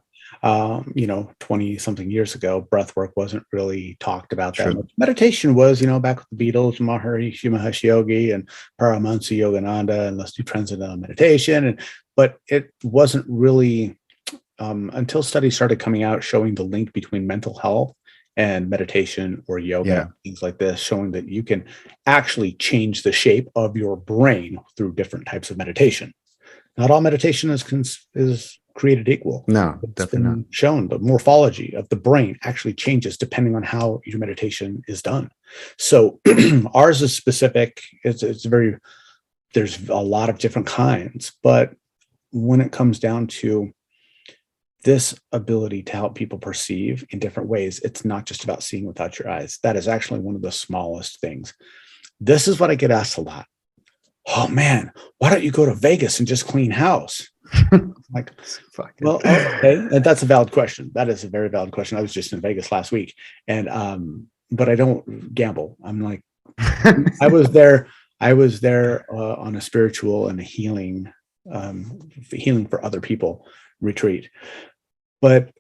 You know, 20 something years ago, breathwork wasn't really talked about that True. much. Meditation was, you know, back with the Beatles, Maharishi Mahesh Yogi and Paramahansa Yogananda, and let's do transcendental meditation. But it wasn't really until studies started coming out showing the link between mental health and meditation or yoga, things like this, showing that you can actually change the shape of your brain through different types of meditation. Not all meditation is created equal. No, it's definitely been not. shown the morphology of the brain actually changes depending on how your meditation is done. So ours is specific. It's very, there's a lot of different kinds, but when it comes down to this ability to help people perceive in different ways, it's not just about seeing without your eyes. That is actually one of the smallest things. This is what I get asked a lot. Oh man, why don't you go to Vegas and just clean house? Like, well, okay, and that's a valid question. That is a very valid question. I was just in Vegas last week, and but I don't gamble. I'm like, I was there on a spiritual and a healing for other people retreat, but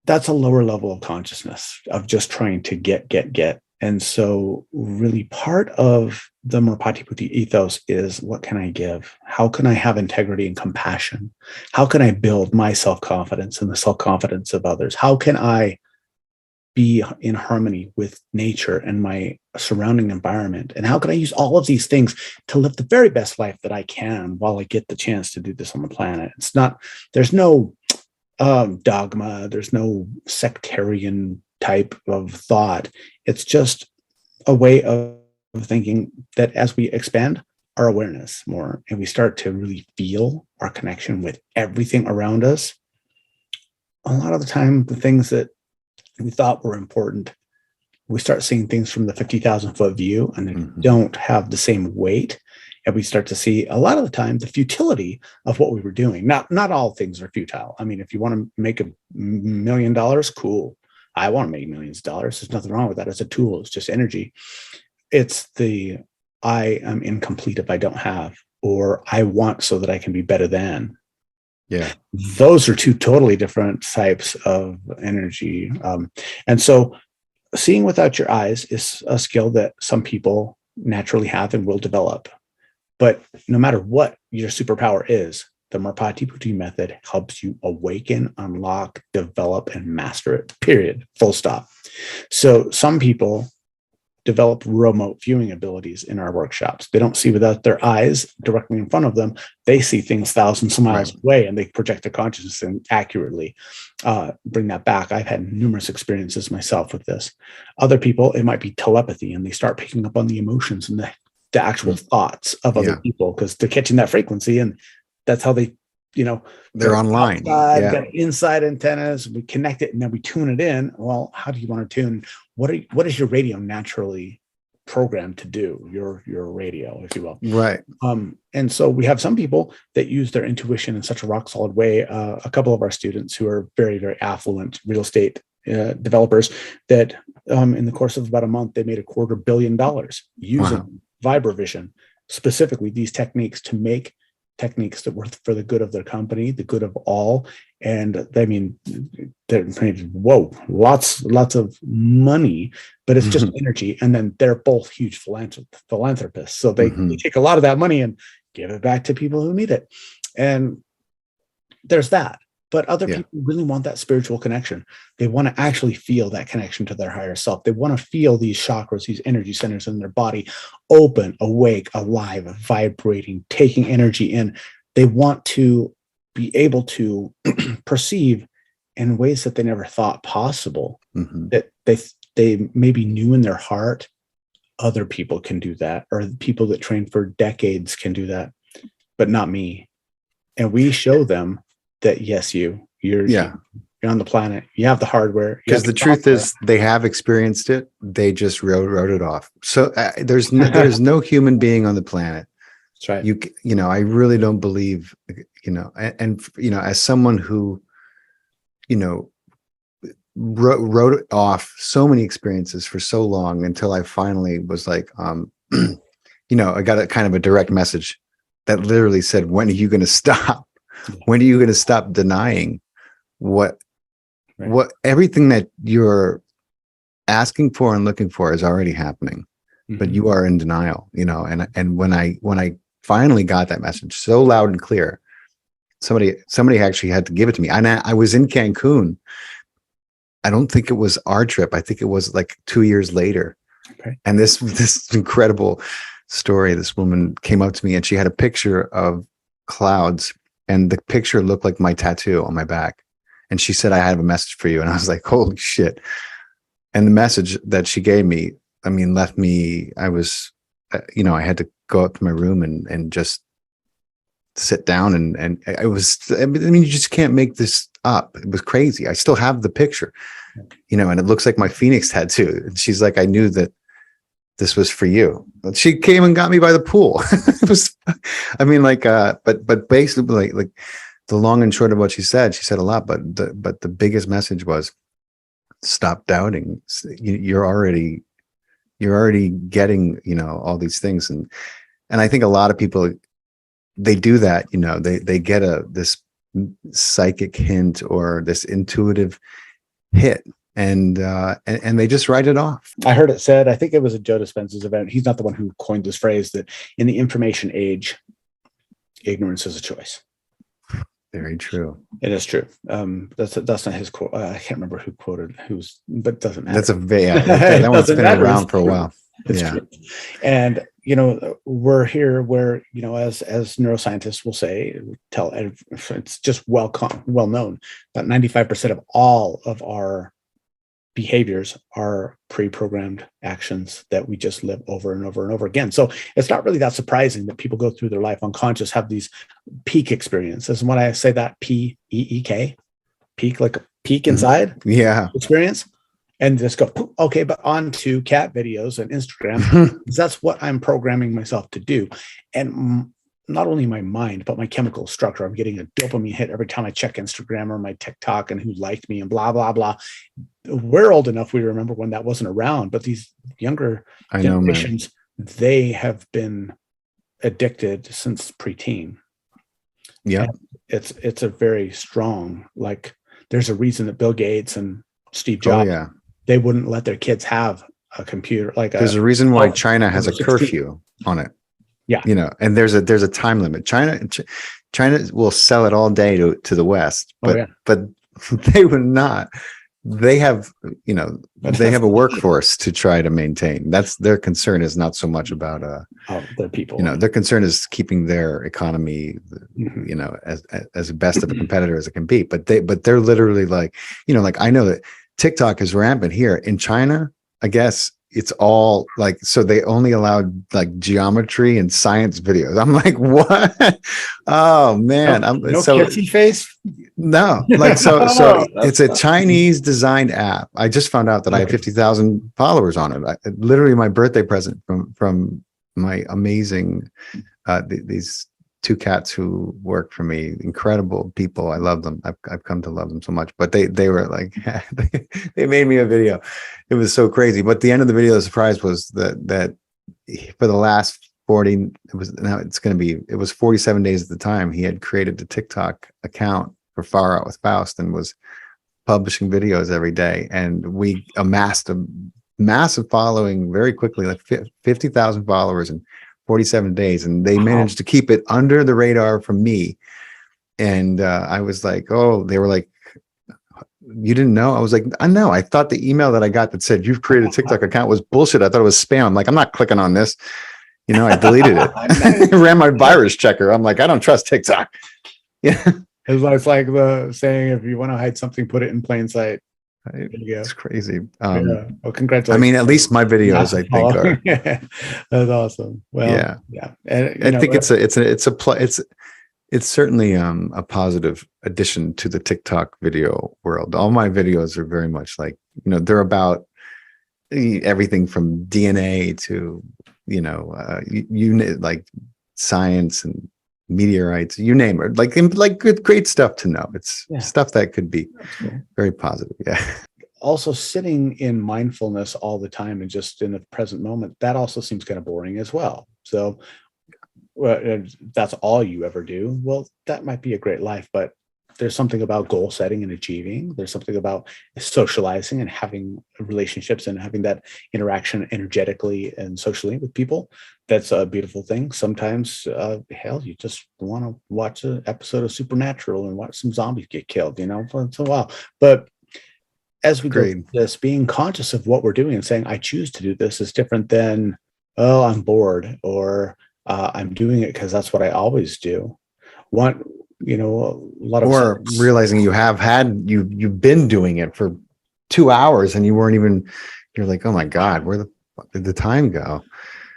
that's a lower level of consciousness of just trying to get. And so really part of the Merpati Putih ethos is, what can I give? How can I have integrity and compassion? How can I build my self-confidence and the self-confidence of others? How can I be in harmony with nature and my surrounding environment? And how can I use all of these things to live the very best life that I can while I get the chance to do this on the planet? It's not, there's no dogma, there's no sectarian type of thought. It's just a way of thinking that as we expand our awareness more and we start to really feel our connection with everything around us, a lot of the time, the things that we thought were important, we start seeing things from the 50,000 foot view, and they don't have the same weight. And we start to see a lot of the time the futility of what we were doing. Not all things are futile. I mean, if you want to make $1 million, cool. I want to make millions of dollars. There's nothing wrong with that. It's a tool. It's just energy. It's the, I am incomplete if I don't have, or I want so that I can be better than. Yeah. Those are two totally different types of energy. And so seeing without your eyes is a skill that some people naturally have and will develop. But no matter what your superpower is, the Merpati Putih method helps you awaken, unlock, develop, and master it, period, full stop. So some people develop remote viewing abilities in our workshops. They don't see without their eyes directly in front of them. They see things thousands of miles away, and they project their consciousness and accurately bring that back. I've had numerous experiences myself with this. Other people, it might be telepathy, and they start picking up on the emotions and the actual thoughts of other people, because they're catching that frequency, and that's how they, they're online. Outside, got inside antennas. We connect it and then we tune it in. Well, how do you want to tune? What is your radio naturally programmed to do? Your radio, if you will. Right. And so we have some people that use their intuition in such a rock solid way. A couple of our students who are very, very affluent real estate developers that in the course of about a month, they made $250 million using Vibravision, specifically these techniques, to make techniques that were for the good of their company, the good of all. And I mean, they're lots of money, but it's just energy. And then they're both huge philanthropists. So they take a lot of that money and give it back to people who need it. And there's that. But other people really want that spiritual connection. They want to actually feel that connection to their higher self. They want to feel these chakras, these energy centers in their body, open, awake, alive, vibrating, taking energy in. They want to be able to perceive in ways that they never thought possible, that they maybe knew in their heart other people can do that, or people that train for decades can do that, but not me. And we show them that yes, you're on the planet, you have the hardware, because the truth is they have experienced it, they just wrote it off. So there's no human being on the planet. That's right. I really don't believe, and as someone who wrote off so many experiences for so long, until I finally was like, I got a kind of a direct message that literally said, when are you going to stop? When are you going to stop denying what everything that you're asking for and looking for is already happening, but you are in denial, and when I finally got that message so loud and clear, somebody actually had to give it to me. And I was in Cancun. I don't think it was our trip. I think it was like 2 years later. Okay. And this incredible story, this woman came up to me and she had a picture of clouds, and the picture looked like my tattoo on my back. And she said, I have a message for you. And I was like, holy shit. And the message that she gave me, left me, I was, I had to go up to my room and just sit down. And it was, you just can't make this up. It was crazy. I still have the picture, and it looks like my Phoenix tattoo. And she's like, I knew that this was for you. But she came and got me by the pool. It was, but basically like the long and short of what she said a lot, but the biggest message was, stop doubting. You're already getting, all these things. And I think a lot of people, they do that, they get this psychic hint or this intuitive hit, and they just write it off. I heard it said, I think it was at Joe Dispenza's event. He's not the one who coined this phrase, that in the information age, ignorance is a choice. Very true. It is true. That's not his quote. I can't remember who quoted but it doesn't matter. That's that one's been around for a while. It's true. And we're here where, as neuroscientists will say, it's just well known that 95% of all of our behaviors are pre-programmed actions that we just live over and over and over again. So it's not really that surprising that people go through their life unconscious, have these peak experiences. And when I say that, P-E-E-K, peak, like a peak inside experience, and just go, okay, but on to cat videos and Instagram, because that's what I'm programming myself to do. And not only my mind, but my chemical structure. I'm getting a dopamine hit every time I check Instagram or my TikTok and who liked me and blah, blah, blah. We're old enough, we remember when that wasn't around, but these younger generations, they have been addicted since preteen. Yeah. And it's a very strong, like, there's a reason that Bill Gates and Steve Jobs, they wouldn't let their kids have a computer. There's a reason why China has a curfew on it. Yeah. And there's a time limit. China will sell it all day to the West, but they would not they have, they have a workforce to try to maintain. That's their concern, is not so much about their people. Their concern is keeping their economy, as best of a competitor as it can be. But they're literally like, like, I know that TikTok is rampant here in China. I guess it's all like, so they only allowed like geometry and science videos. I'm like, what? Oh man. No kissy face. No, like, so it's a Chinese designed app. I just found out that I have 50,000 followers on it. Literally my birthday present from my amazing, these two cats who work for me, incredible people. I love them. I've come to love them so much, but they were like, they made me a video. It was so crazy. But the end of the video, the surprise was that for the last 40, it was 47 days at the time, he had created the TikTok account for Far Out with Faust and was publishing videos every day. And we amassed a massive following very quickly, like 50,000 followers in 47 days. And they managed to keep it under the radar from me. And I was like, oh, they were like, you didn't know? I was like, I know. I thought the email that I got that said you've created a TikTok account was bullshit. I thought it was spam. I'm like, I'm not clicking on this. I deleted it. I ran my virus checker. I'm like, I don't trust TikTok. Yeah. It's like the saying, if you want to hide something, put it in plain sight. There you go. It's crazy. Well, congratulations. I mean, at least my videos, I think, are. That's awesome. Well, yeah. And I think it's certainly a positive addition to the TikTok video world. All my videos are very much like, they're about everything from DNA to, like science and meteorites, you name it, like good, great stuff to know. It's stuff that could be very positive. Yeah. Also, sitting in mindfulness all the time and just in the present moment, that also seems kind of boring as well. So that's all you ever do. Well, that might be a great life, but there's something about goal setting and achieving. There's something about socializing and having relationships and having that interaction energetically and socially with people. That's a beautiful thing. Sometimes, hell, you just want to watch an episode of Supernatural and watch some zombies get killed, once in a while. But as we go through this, being conscious of what we're doing and saying, I choose to do this, is different than, oh, I'm bored, or I'm doing it because that's what I always do. A lot of, or realizing you've been doing it for 2 hours and you're like, oh my God, where the fuck did the time go?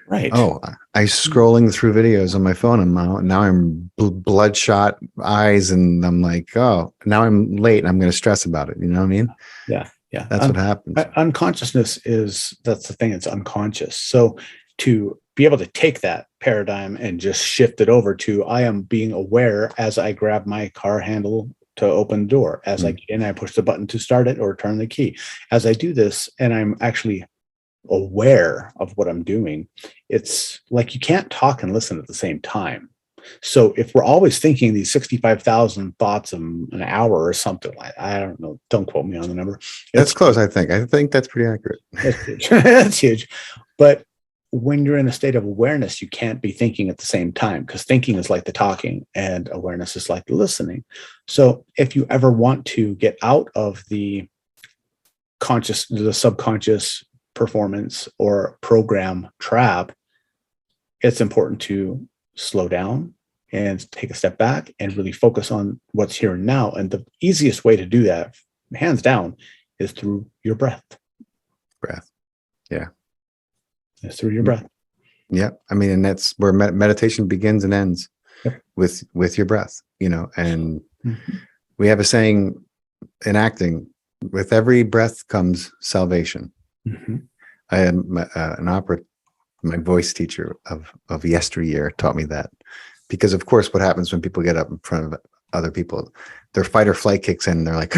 Right. Oh, I scrolling through videos on my phone and now I'm bloodshot eyes and I'm like, oh, now I'm late and I'm going to stress about it. You know what I mean? Yeah. That's what happens. Unconsciousness that's the thing. It's unconscious. So to be able to take that paradigm and just shift it over to, I am being aware as I grab my car handle to open the door, as I get in, I push the button to start it or turn the key. As I do this, and I'm actually aware of what I'm doing, it's like you can't talk and listen at the same time. So if we're always thinking these 65,000 thoughts an hour or something like, I don't know, don't quote me on the number. That's close, I think. I think that's pretty accurate. That's huge. That's huge. But when you're in a state of awareness, you can't be thinking at the same time, because thinking is like the talking and awareness is like the listening. So if you ever want to get out of the subconscious performance or program trap, it's important to slow down and take a step back and really focus on what's here and now. And the easiest way to do that, hands down, is through your breath. Yeah. It's through your breath. Yeah. I mean, and that's where meditation begins and ends, with your breath, and we have a saying in acting, with every breath comes salvation. I had my voice teacher of yesteryear taught me that, because of course what happens when people get up in front of other people, their fight or flight kicks in and they're like,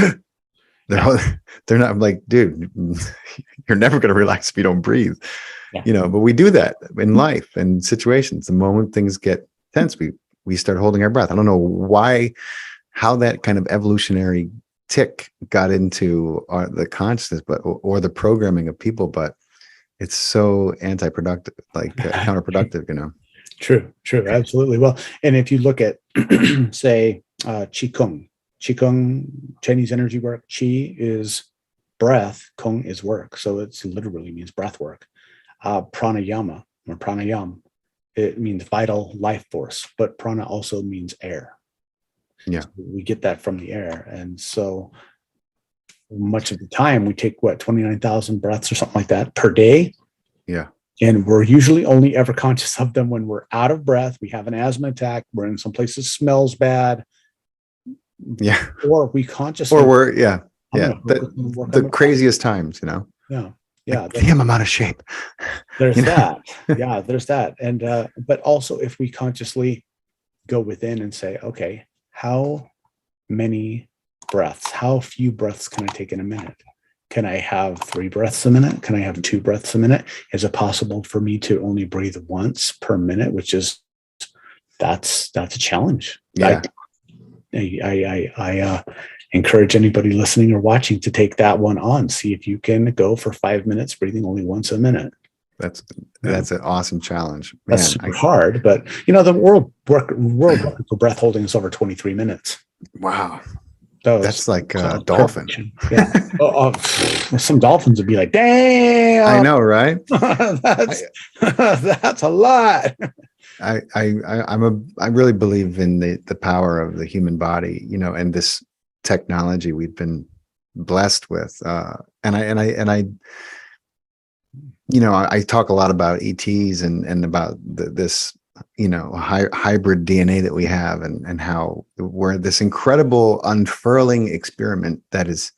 they're not, I'm like, dude, you're never going to relax if you don't breathe. But we do that in life and situations. The moment things get tense, we start holding our breath. I don't know how that kind of evolutionary tick got into the consciousness, or the programming of people, but it's so anti-productive, like counterproductive, True, absolutely. Well, and if you look at, say, Qigong, Chinese energy work, Qi is breath, kung is work. So it literally means breath work. Pranayama or pranayam, it means vital life force, but prana also means air. Yeah. So we get that from the air. And so much of the time we take 29,000 breaths or something like that per day. Yeah. And we're usually only ever conscious of them when we're out of breath. We have an asthma attack. We're in some places smells bad. Yeah. Or we consciously. Or we're, yeah. Yeah. The craziest times, Yeah. Yeah. Like, damn, I'm out of shape. There's that. Yeah. There's that. And, but also if we consciously go within and say, okay, how many breaths, how few breaths can I take in a minute? Can I have 3 breaths a minute? Can I have 2 breaths a minute? Is it possible for me to only breathe once per minute, which is that's a challenge. Yeah. I encourage anybody listening or watching to take that one on. See if you can go for 5 minutes breathing only once a minute. That's an awesome challenge. Man, that's super hard, but the world record for breath holding is over 23 minutes. Wow. That's like a dolphin. Yeah. Some dolphins would be like, damn. I know, right? That's a lot. I really believe in the power of the human body, and this technology we've been blessed with. And I talk a lot about ETs and about this hybrid DNA that we have, and how we're this incredible unfurling experiment that is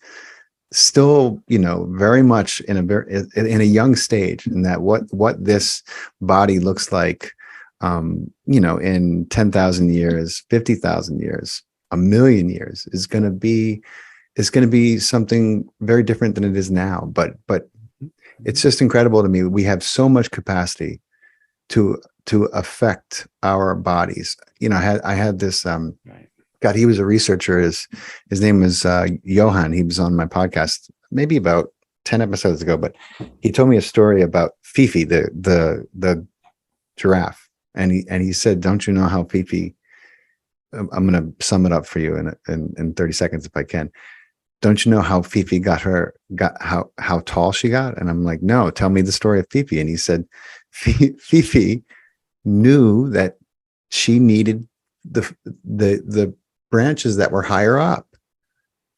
still, very much in a young stage, and that what this body looks like, in 10,000 years, 50,000 years, 1,000,000 years is going to be something very different than it is now. But it's just incredible to me. We have so much capacity to affect our bodies. I had this, God, he was a researcher. His name was Johan. He was on my podcast maybe about 10 episodes ago, but he told me a story about Fifi, the giraffe. And he said, don't you know how Fifi, I'm going to sum it up for you in 30 seconds if I can. Don't you know how Fifi got how tall she got? And I'm like, no, tell me the story of Fifi. And he said, Fifi knew that she needed the branches that were higher up.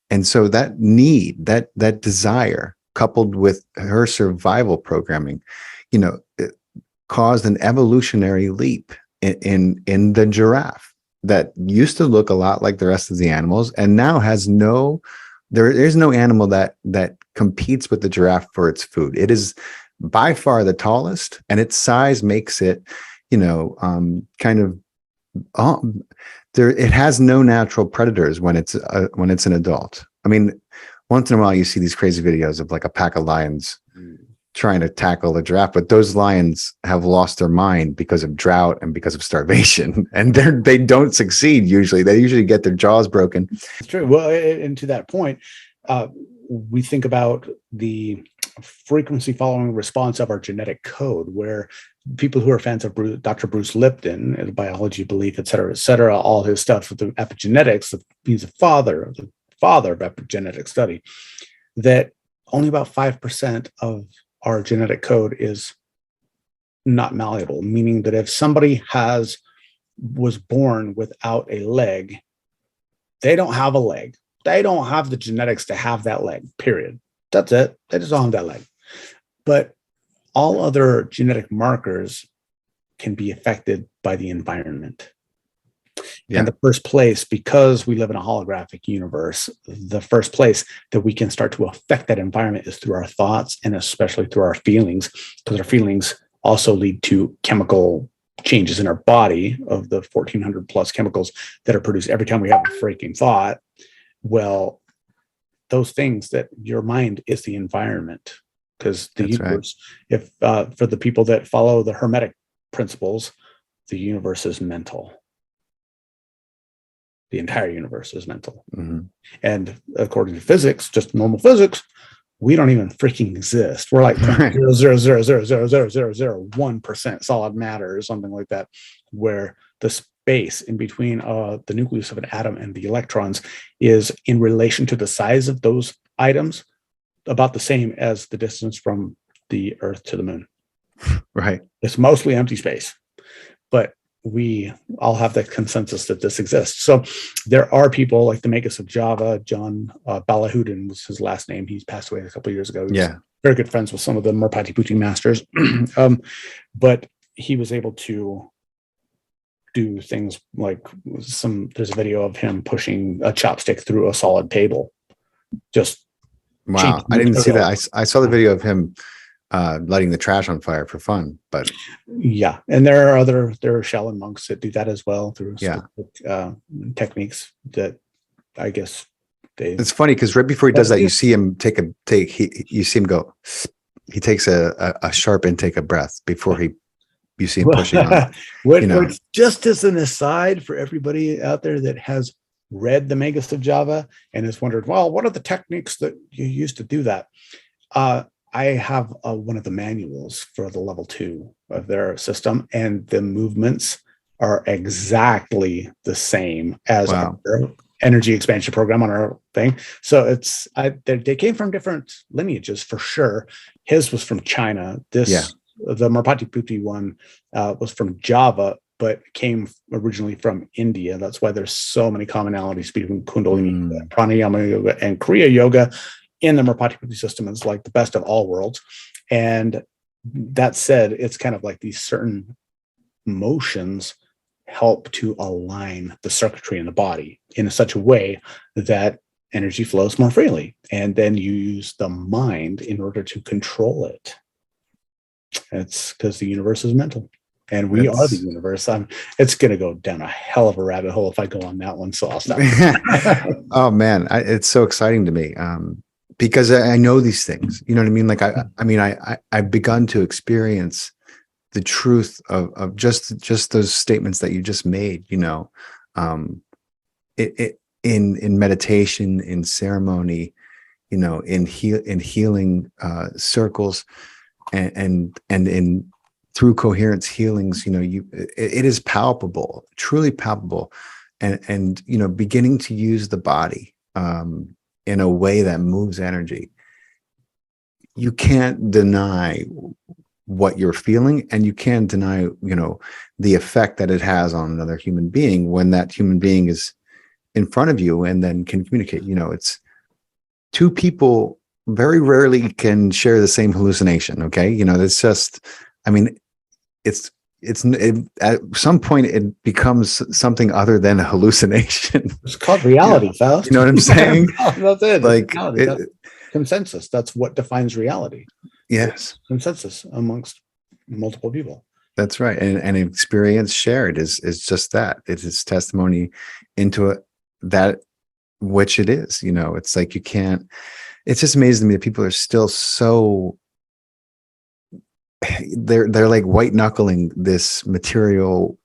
And so that need, that desire, coupled with her survival programming, it caused an evolutionary leap in the giraffe that used to look a lot like the rest of the animals, and now has there's no animal that competes with the giraffe for its food. It is by far the tallest, and its size makes it, it has no natural predators when it's an adult. I mean, once in a while you see these crazy videos of like a pack of lions trying to tackle the giraffe, but those lions have lost their mind because of drought and because of starvation, and they don't succeed usually. They usually get their jaws broken. It's true. Well, and to that point, we think about the frequency following response of our genetic code, where people who are fans of Dr. Bruce Lipton, the biology belief, et cetera, all his stuff with the epigenetics, he's the father of epigenetic study, that only about 5% of our genetic code is not malleable, meaning that if somebody was born without a leg, they don't have a leg. They don't have the genetics to have that leg, period. That's it. They just don't have that leg. But all other genetic markers can be affected by the environment. Yeah. And the first place, because we live in a holographic universe, the first place that we can start to affect that environment is through our thoughts, and especially through our feelings, because our feelings also lead to chemical changes in our body of the 1,400 plus chemicals that are produced every time we have a freaking thought. Well, those things, that your mind is the environment, because the universe, right. If for the people that follow the Hermetic principles, the universe is mental. The entire universe is mental. Mm-hmm. And according to physics, just normal physics, we don't even freaking exist. We're like 0.0000001% solid matter or something like that, where the space in between the nucleus of an atom and the electrons is in relation to the size of those items, about the same as the distance from the Earth to the moon. Right. It's mostly empty space, but we all have the consensus that this exists. So there are people like the Magus of Java, John Balahudin was his last name. He's passed away a couple of years ago. He was very good friends with some of the Merpati Putih masters. But he was able to do things like there's a video of him pushing a chopstick through a solid table. Just wow. I didn't see that. I saw the video of him lighting the trash on fire for fun, but yeah. And there are Shaolin monks that do that as well through techniques that I guess it's funny because right before he does that, you see him you see him go, he takes a sharp intake of breath before you see him pushing on. Which, just as an aside for everybody out there that has read the Magus of Java and has wondered, well, what are the techniques that you use to do that? I have one of the manuals for the level 2 of their system, and the movements are exactly the same as our energy expansion program on our thing. So they came from different lineages for sure. His was from China. The Merpati Putih one was from Java, but came originally from India. That's why there's so many commonalities between Kundalini, Pranayama Yoga, and Kriya Yoga in the Merpati Putih system. It's like the best of all worlds. And that said, it's kind of like these certain motions help to align the circuitry in the body in such a way that energy flows more freely. And then you use the mind in order to control it. It's because the universe is mental. And we are the universe. It's going to go down a hell of a rabbit hole if I go on that one. So I'll stop. Oh man, it's so exciting to me because I know these things. You know what I mean? Like I've begun to experience the truth of just those statements that you just made. You know, in meditation, in ceremony, you know, in healing circles, and in through coherence healings, you know, it is palpable, truly palpable, and you know, beginning to use the body in a way that moves energy. You can't deny what you're feeling, and you can't deny, you know, the effect that it has on another human being when that human being is in front of you and then can communicate. You know, it's two people very rarely can share the same hallucination. Okay, you know, it's just, I mean, it's at some point it becomes something other than a hallucination. It's called reality, Faust. You know what I'm saying? That's it. Like that's consensus. That's what defines reality. Yes, it's consensus amongst multiple people. That's right, and experience shared is just that. It is testimony into that which it is. You know, it's like you can't. It's just amazing to me that people are still so. They're like white knuckling this material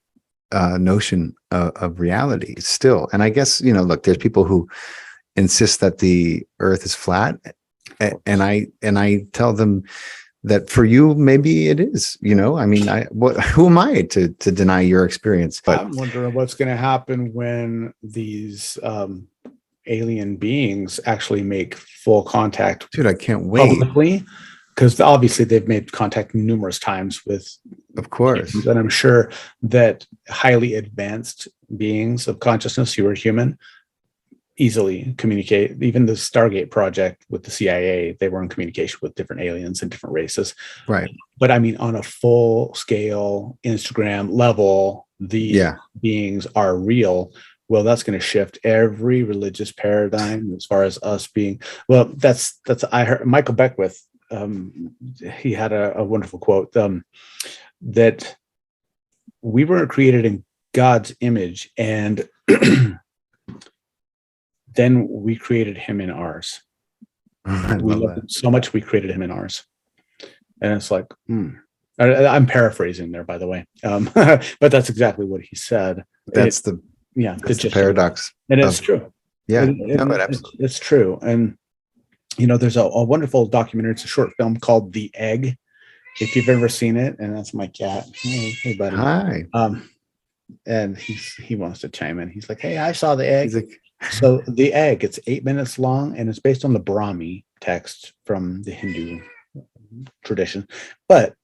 notion of reality still, and I guess, you know, look, there's people who insist that the Earth is flat, and I tell them that for you maybe it is. You know, I mean, who am I to deny your experience? But I'm wondering what's going to happen when these alien beings actually make full contact. Dude, I can't wait. Publicly. Because obviously they've made contact numerous times with, of course, humans, and I'm sure that highly advanced beings of consciousness who are human easily communicate. Even the Stargate project with the CIA, they were in communication with different aliens and different races. Right. But I mean, on a full scale Instagram level, the beings are real. Well, that's going to shift every religious paradigm as far as us being. Well, that's I heard Michael Beckwith. He had a wonderful quote that we were created in God's image, and then we created him in ours. We loved him so much, we created him in ours. And it's like, I'm paraphrasing there, by the way, but that's exactly what he said. That's the paradox, and it's true. Yeah, it's true. And you know, there's a wonderful documentary. It's a short film called The Egg, if you've ever seen it. And that's my cat. Hey buddy. Hi. And he wants to chime in. He's like, hey, I saw The Egg. He's like, So the egg, it's 8 minutes long, and it's based on the Brahmi text from the Hindu tradition. But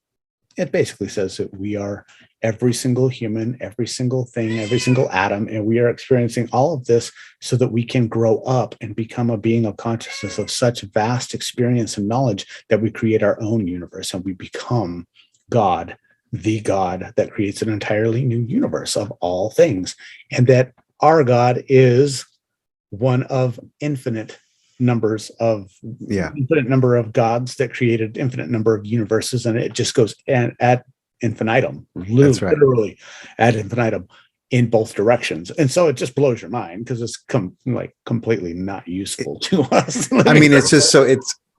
it basically says that we are every single human, every single thing, every single atom, and we are experiencing all of this so that we can grow up and become a being of consciousness of such vast experience and knowledge that we create our own universe and we become God, the God that creates an entirely new universe of all things. And that our God is one of infinite numbers of infinite number of gods that created infinite number of universes, and it just goes and at infinitum, literally ad infinitum in both directions. And so it just blows your mind because it's completely not useful to us. I mean, it's just so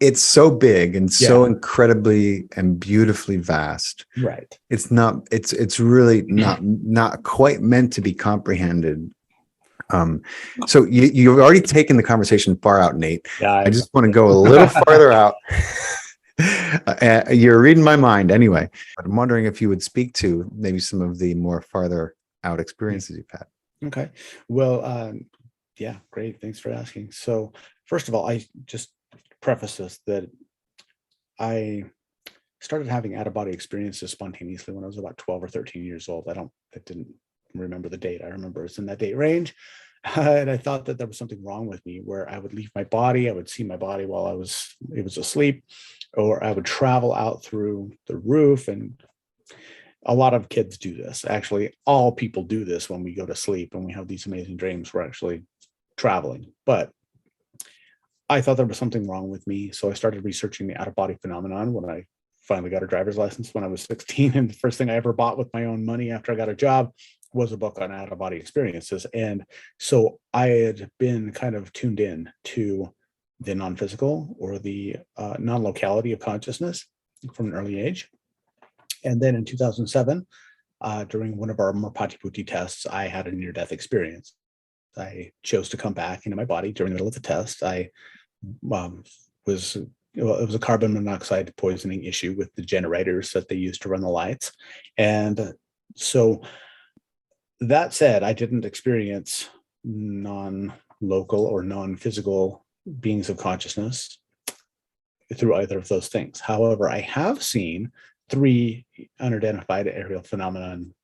it's so big and so incredibly and beautifully vast. Right. It's really not quite meant to be comprehended. So you've already taken the conversation far out, Nate. Yeah, I just want to go a little farther out. You're reading my mind anyway. But I'm wondering if you would speak to maybe some of the more farther out experiences you've had. Okay. Well, yeah, great. Thanks for asking. So first of all, I just preface this that I started having out-of-body experiences spontaneously when I was about 12 or 13 years old. I didn't remember the date. I remember it's in that date range. And I thought that there was something wrong with me where I would leave my body. I would see my body while it was asleep, or I would travel out through the roof. And a lot of kids do this. Actually, all people do this when we go to sleep and we have these amazing dreams. We're actually traveling. But I thought there was something wrong with me. So I started researching the out-of-body phenomenon when I finally got a driver's license when I was 16. And the first thing I ever bought with my own money after I got a job was a book on out-of-body experiences. And so I had been kind of tuned in to the non-physical or the non-locality of consciousness from an early age. And then in 2007, during one of our Merpati Putih tests, I had a near-death experience. I chose to come back into my body during the middle of the test. It was a carbon monoxide poisoning issue with the generators that they used to run the lights. And so that said, I didn't experience non-local or non-physical beings of consciousness through either of those things. However, I have seen 3 unidentified aerial phenomenon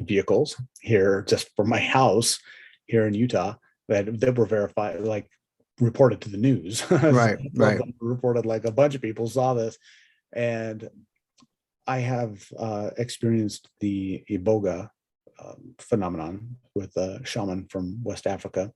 vehicles here just from my house here in Utah that were verified, like reported to the news. Right. Reported, like a bunch of people saw this. And I have experienced the Iboga phenomenon with a shaman from West Africa,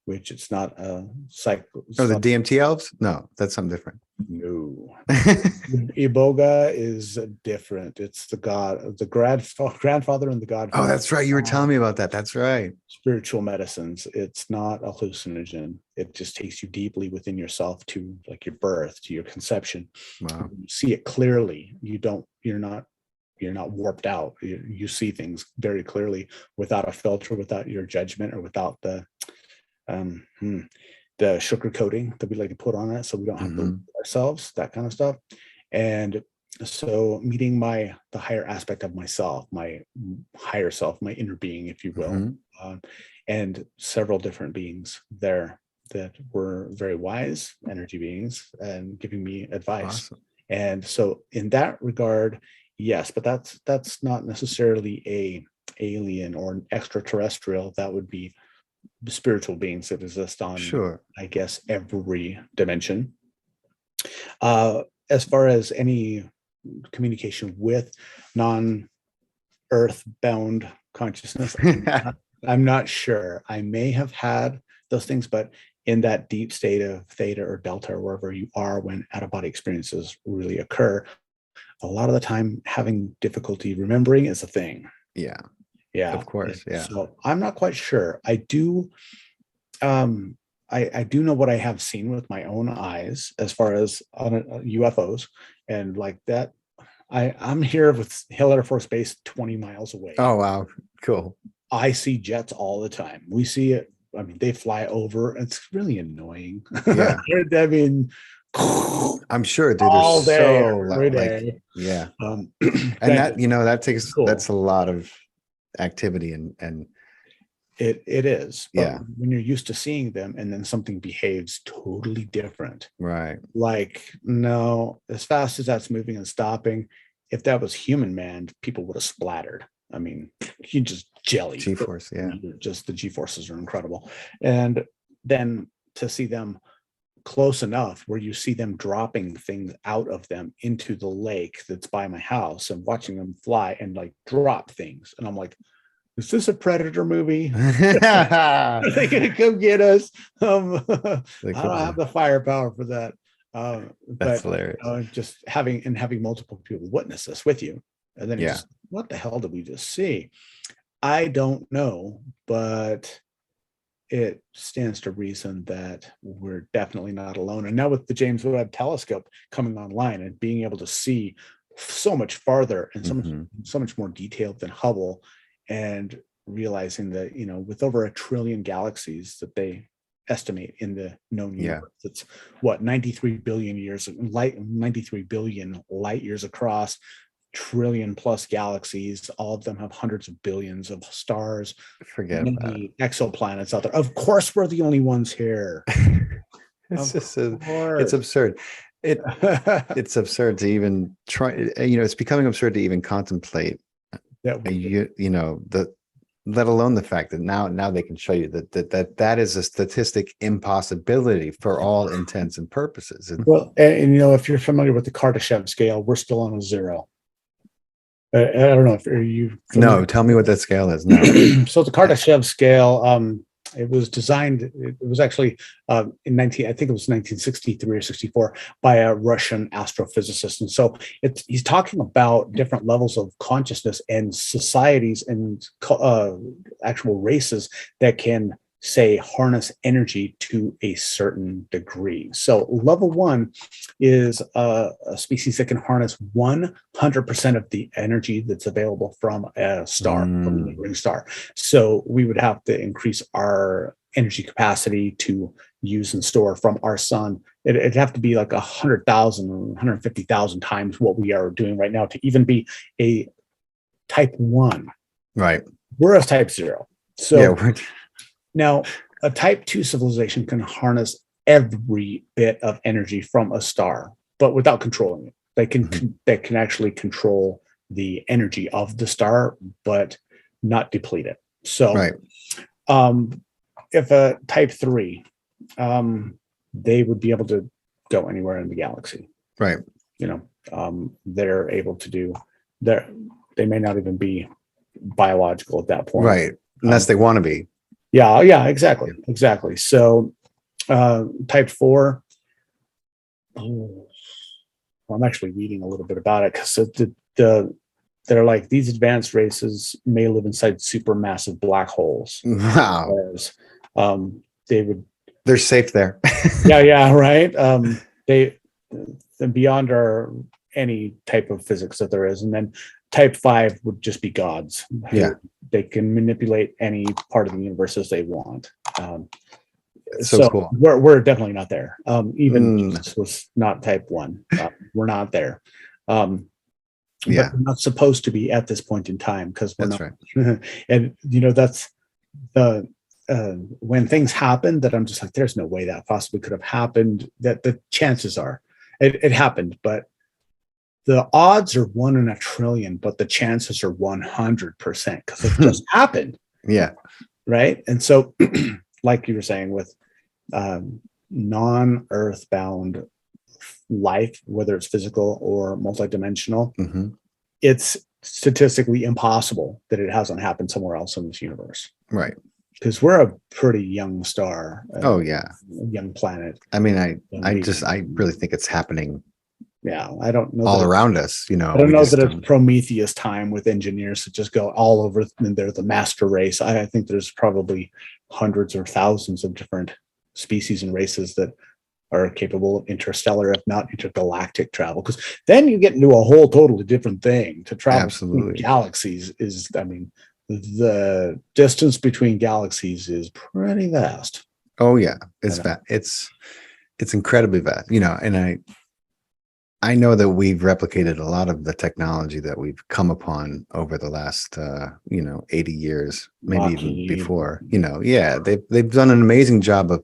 which it's not a cycle. Oh, the DMT elves? No, that's something different. No. Iboga is different. It's the god, the grandfather and the god. Oh, that's right. You were telling me about that. That's right. Spiritual medicines. It's not a hallucinogen. It just takes you deeply within yourself to like your birth, to your conception. Wow. You see it clearly. You're not warped out. You see things very clearly without a filter, without your judgment, or without the sugar coating that we like to put on it, so we don't have to ourselves, that kind of stuff. And so meeting the higher aspect of myself, my higher self, my inner being, if you will, and several different beings there that were very wise energy beings and giving me advice. Awesome. And so in that regard, yes, but that's not necessarily a alien or an extraterrestrial. That would be spiritual beings that exist on, I guess, every dimension. As far as any communication with non-earth bound consciousness, I'm not sure. I may have had those things, but in that deep state of theta or delta or wherever you are when out-of-body experiences really occur, a lot of the time having difficulty remembering is a thing. Yeah, of course. Yeah. So I'm not quite sure. I do I do know what I have seen with my own eyes as far as UFOs and like that. I'm here with Hill Air Force Base 20 miles away. Oh, wow. Cool. I see jets all the time. We see it. I mean, they fly over. It's really annoying. Yeah. I mean, I'm sure, dude. All day, so every day. Yeah. And that, that's a lot of activity and It is. But Yeah. when you're used to seeing them and then something behaves totally different, Right. like, no, as fast as that's moving and stopping, if that was human man, people would have splattered. I mean, you just jelly. G-force, yeah. Just the G-forces are incredible. And then to see them close enough where you see them dropping things out of them into the lake that's by my house and watching them fly and like drop things. And I'm like, is this a Predator movie? Are they going to come get us? I don't have the firepower for that. That's But hilarious. just having multiple people witness this with you. And then Yeah. just, what the hell did we just see? I don't know, but it stands to reason that we're definitely not alone. And now with the James Webb Telescope coming online and being able to see so much farther and so much more detailed than Hubble, and realizing that, with over 1 trillion galaxies that they estimate in the known universe, it's what, 93 billion light years across, trillion plus galaxies. All of them have hundreds of billions of stars. Forget about it. Exoplanets out there. Of course, we're the only ones here. It's absurd. It's absurd to even try. It's becoming absurd to even contemplate. Let alone the fact that now they can show you that is a statistic impossibility for all intents and purposes. Well, and if you're familiar with the Kardashev scale, we're still on a 0. I don't know if you. No, tell me what that scale is. No. So the Kardashev scale, it was designed. It was actually I think it was 1963 or 64 by a Russian astrophysicist, and so he's talking about different levels of consciousness and societies and actual races that can, say, harness energy to a certain degree. So level 1 is a species that can harness 100% of the energy that's available from a star, from a neighboring star. So we would have to increase our energy capacity to use and store from our sun. It'd have to be like 100,000 or 150,000 times what we are doing right now to even be a type 1. Right. We're a type 0. So yeah, now, a type 2 civilization can harness every bit of energy from a star, but without controlling it. They can actually control the energy of the star, but not deplete it. So, right. If a type 3, they would be able to go anywhere in the galaxy. Right. They're able to do that. They may not even be biological at that point. Right. Unless they want to be. Yeah, exactly. So type 4, I'm actually reading a little bit about it because they're like, these advanced races may live inside supermassive black holes. Wow. Whereas, they're safe there. yeah, right. They're beyond any type of physics that there is. And then type 5 would just be gods. Yeah. They can manipulate any part of the universe as they want. So cool. We're definitely not there. Even Jesus was not type 1. We're not there. But we're not supposed to be at this point in time because we're not. Right. And that's the when things happen that I'm just like, there's no way that possibly could have happened. That the chances are it happened, but the odds are 1 in 1 trillion, but the chances are 100% because it just happened. Yeah. Right. And so, like you were saying, with non-earth-bound life, whether it's physical or multidimensional, it's statistically impossible that it hasn't happened somewhere else in this universe. Right. Because we're a pretty young star. Young planet. I mean, I really think it's happening. Yeah, I don't know all around us. I don't know that it's Prometheus time with engineers that just go all over and they're the master race. I think there's probably hundreds or thousands of different species and races that are capable of interstellar, if not intergalactic travel. Because then you get into a whole totally different thing. To travel between galaxies is, the distance between galaxies is pretty vast. Oh yeah, it's vast. It's incredibly vast. And I know that we've replicated a lot of the technology that we've come upon over the last, 80 years, maybe even before. Yeah, they've done an amazing job of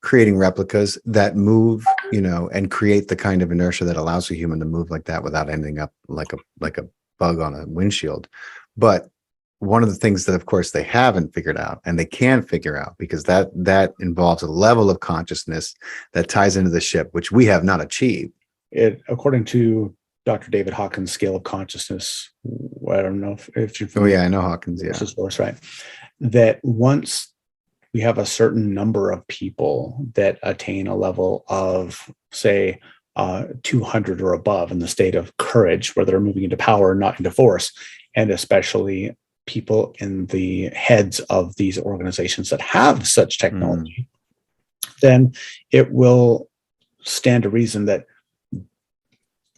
creating replicas that move, and create the kind of inertia that allows a human to move like that without ending up like a bug on a windshield. But one of the things that, of course, they haven't figured out, and they can't figure out, because that involves a level of consciousness that ties into the ship, which we have not achieved. According to Dr. David Hawkins' scale of consciousness, I don't know if you're familiar. Oh yeah, I know Hawkins. Yeah, this is course, right? That once we have a certain number of people that attain a level of, say, 200 or above in the state of courage, where they're moving into power, not into force, and especially people in the heads of these organizations that have such technology, then it will stand to reason that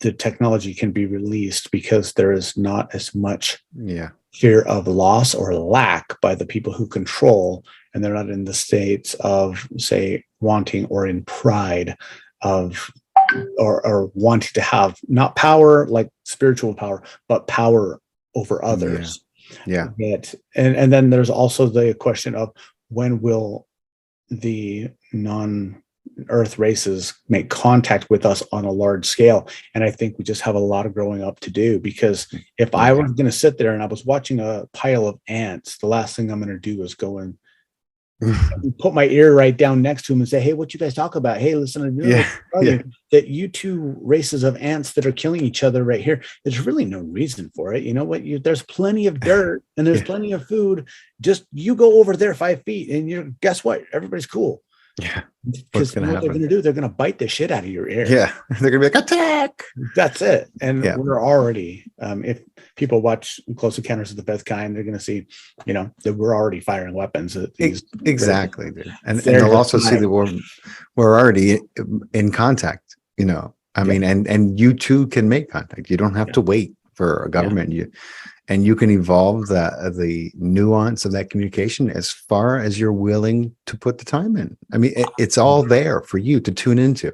the technology can be released, because there is not as much fear of loss or lack by the people who control, and they're not in the states of, say, wanting or in pride of or wanting to have not power like spiritual power, but power over others. And then there's also the question of, when will the non-Earth races make contact with us on a large scale? And I think we just have a lot of growing up to do, because if I was going to sit there and I was watching a pile of ants, the last thing I'm going to do is go and put my ear right down next to him and say, hey, what you guys talk about? Hey, listen, that you two races of ants that are killing each other right here, there's really no reason for it. You know what? There's plenty of dirt and there's plenty of food. Just you go over there 5 feet and guess what? Everybody's cool. Yeah. Because what they're going to do, they're going to bite the shit out of your ear. Yeah. They're going to be like, attack. That's it. And we're already, if people watch Close Encounters of the Fifth Kind, they're going to see, that we're already firing weapons at these. Exactly. And they'll also see that we're already in contact, I mean, and you too can make contact. You don't have to wait for a government. And you can evolve the nuance of that communication as far as you're willing to put the time in. I mean, it's all there for you to tune into,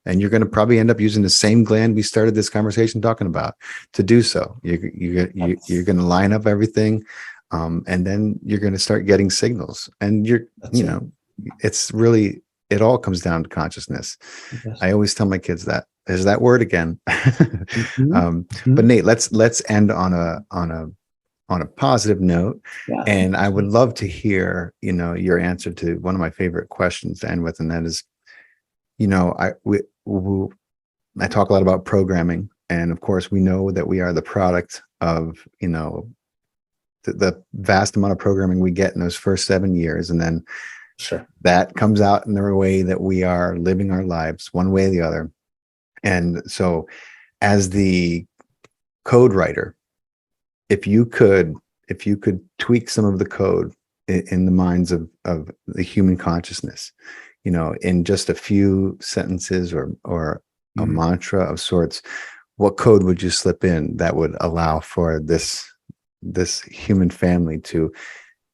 and you're going to probably end up using the same gland we started this conversation talking about to do so. You're going to line up everything, and then you're going to start getting signals. And it's really, it all comes down to consciousness. I always tell my kids that. There's that word again. But Nate, let's end on a positive note. And I would love to hear, your answer to one of my favorite questions to end with, and that is, I talk a lot about programming, and of course we know that we are the product of, the vast amount of programming we get in those first 7 years, and then that comes out in the way that we are living our lives, one way or the other. And so, as the code writer, if you could tweak some of the code in the minds of the human consciousness, in just a few sentences or a mantra of sorts, what code would you slip in that would allow for this human family to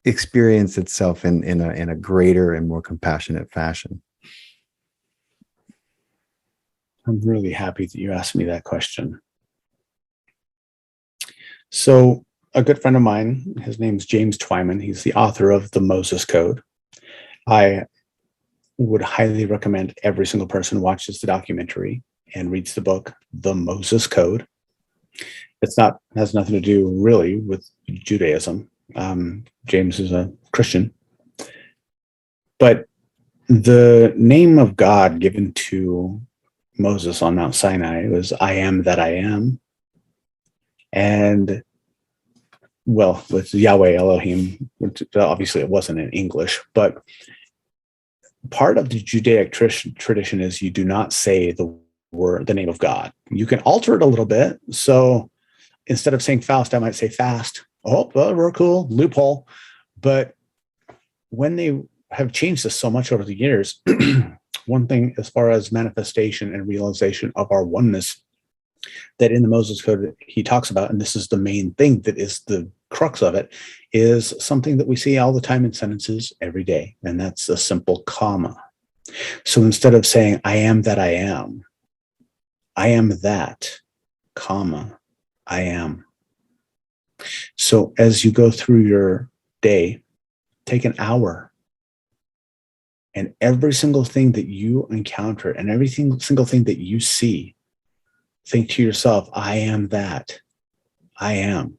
experience itself in a greater and more compassionate fashion? I'm really happy that you asked me that question. So a good friend of mine, his name's James Twyman. He's the author of the Moses Code. I would highly recommend every single person watches the documentary and reads the book, The Moses Code. Has nothing to do really with Judaism. James is a Christian. But the name of God given to Moses on Mount Sinai was I am that I am. And with Yahweh Elohim, which obviously it wasn't in English, but part of the Judaic tradition is you do not say the name of God. You can alter it a little bit. So instead of saying Faust, I might say fast. Oh, well, we're cool, loophole. But when they have changed this so much over the years, one thing as far as manifestation and realization of our oneness that in the Moses Code he talks about, and this is the main thing that is the crux of it, is something that we see all the time in sentences every day, and that's a simple comma. So instead of saying I am that I am, I am that, comma, I am. So as you go through your day, take an hour, and every single thing that you encounter and every single thing that you see, think to yourself, I am that. I am.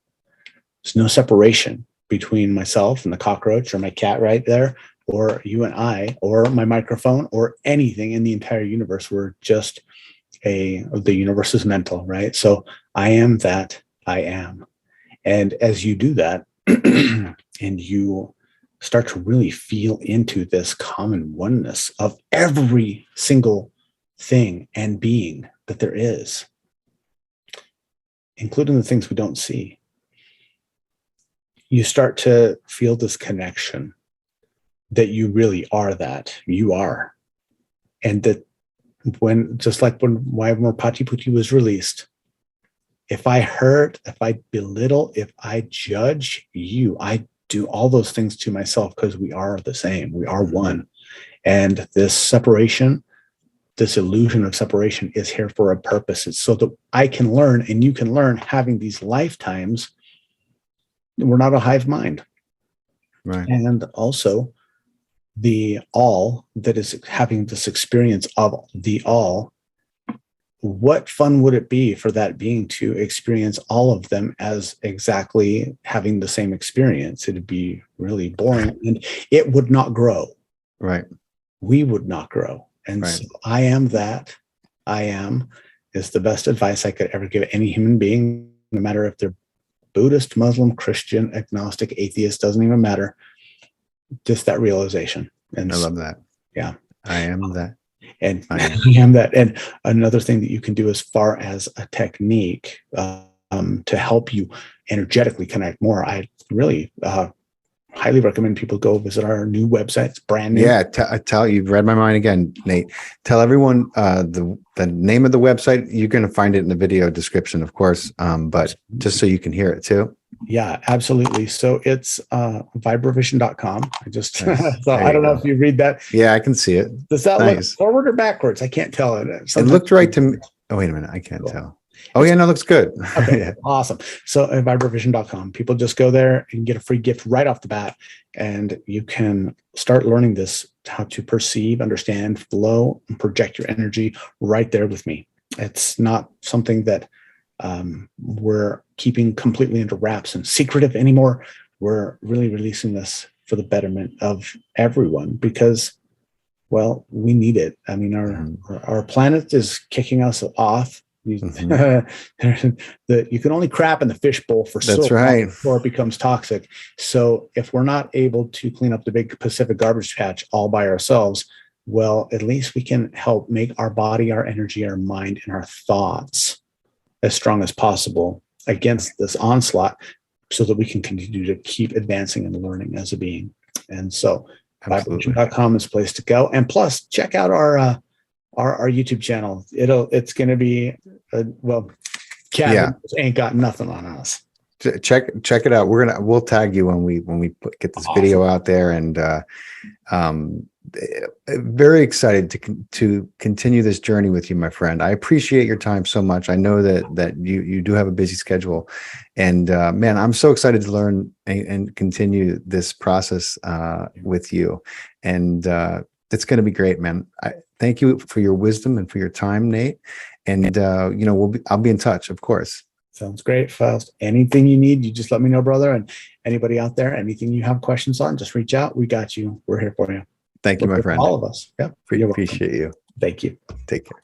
There's no separation between myself and the cockroach or my cat right there, or you and I, or my microphone, or anything in the entire universe. We're just the universe is mental, right? So I am that I am. And as you do that, and you start to really feel into this common oneness of every single thing and being that there is, including the things we don't see, you start to feel this connection that you really are that you are. And that just like when Merpati Putih was released, if I hurt, if I belittle, if I judge you, I do all those things to myself, because we are the same. We are one. And this separation, this illusion of separation, is here for a purpose. It's so that I can learn and you can learn, having these lifetimes. We're not a hive mind. Right. And also the all that is having this experience of the all. What fun would it be for that being to experience all of them as exactly having the same experience? It'd be really boring, and it would not grow. Right. We would not grow. And right. So I am that I am is the best advice I could ever give any human being, no matter if they're Buddhist, Muslim, Christian, agnostic, atheist, doesn't even matter. Just that realization. And I love that. Yeah. I am that. And I am that. And another thing that you can do as far as a technique to help you energetically connect more, I really highly recommend people go visit our new website. It's brand new. Yeah, tell you've read my mind again, Nate. Tell everyone the name of the website. You're going to find it in the video description, of course, but just so you can hear it too. Yeah, absolutely. So it's Vibravision.com. I just Nice. so I don't know if you read that. Yeah, I can see it. Does that look forward or backwards? I can't tell it. It looked right to me. Oh, wait a minute. I can't tell. Oh, yeah, no, it looks good. Okay, Yeah. Awesome. So at Vibravision.com, people just go there and get a free gift right off the bat. And you can start learning this, how to perceive, understand, flow, and project your energy right there with me. It's not something that we're keeping completely under wraps and secretive anymore. We're really releasing this for the betterment of everyone, because, well, we need it. I mean, our planet is kicking us off. That you can only crap in the fishbowl for so long before it becomes toxic. So if we're not able to clean up the big Pacific garbage patch all by ourselves, well, at least we can help make our body, our energy, our mind, and our thoughts as strong as possible against this onslaught, so that we can continue to keep advancing and learning as a being. And so Vibravision.com is a place to go. And plus, check out our YouTube channel. It's going to be Cat ain't got nothing on us. Check it out. We'll tag you when we get this video out there, and very excited to continue this journey with you, my friend. I appreciate your time so much. I know that you do have a busy schedule, and man, I'm so excited to learn and continue this process with you. And it's going to be great, man. Thank you for your wisdom and for your time, Nate. And I'll be in touch, of course. Sounds great, Faust. Anything you need, you just let me know, brother. And anybody out there, anything you have questions on, just reach out. We got you. We're here for you. Thank you, my friend. All of us. Yeah. Appreciate you. Thank you. Take care.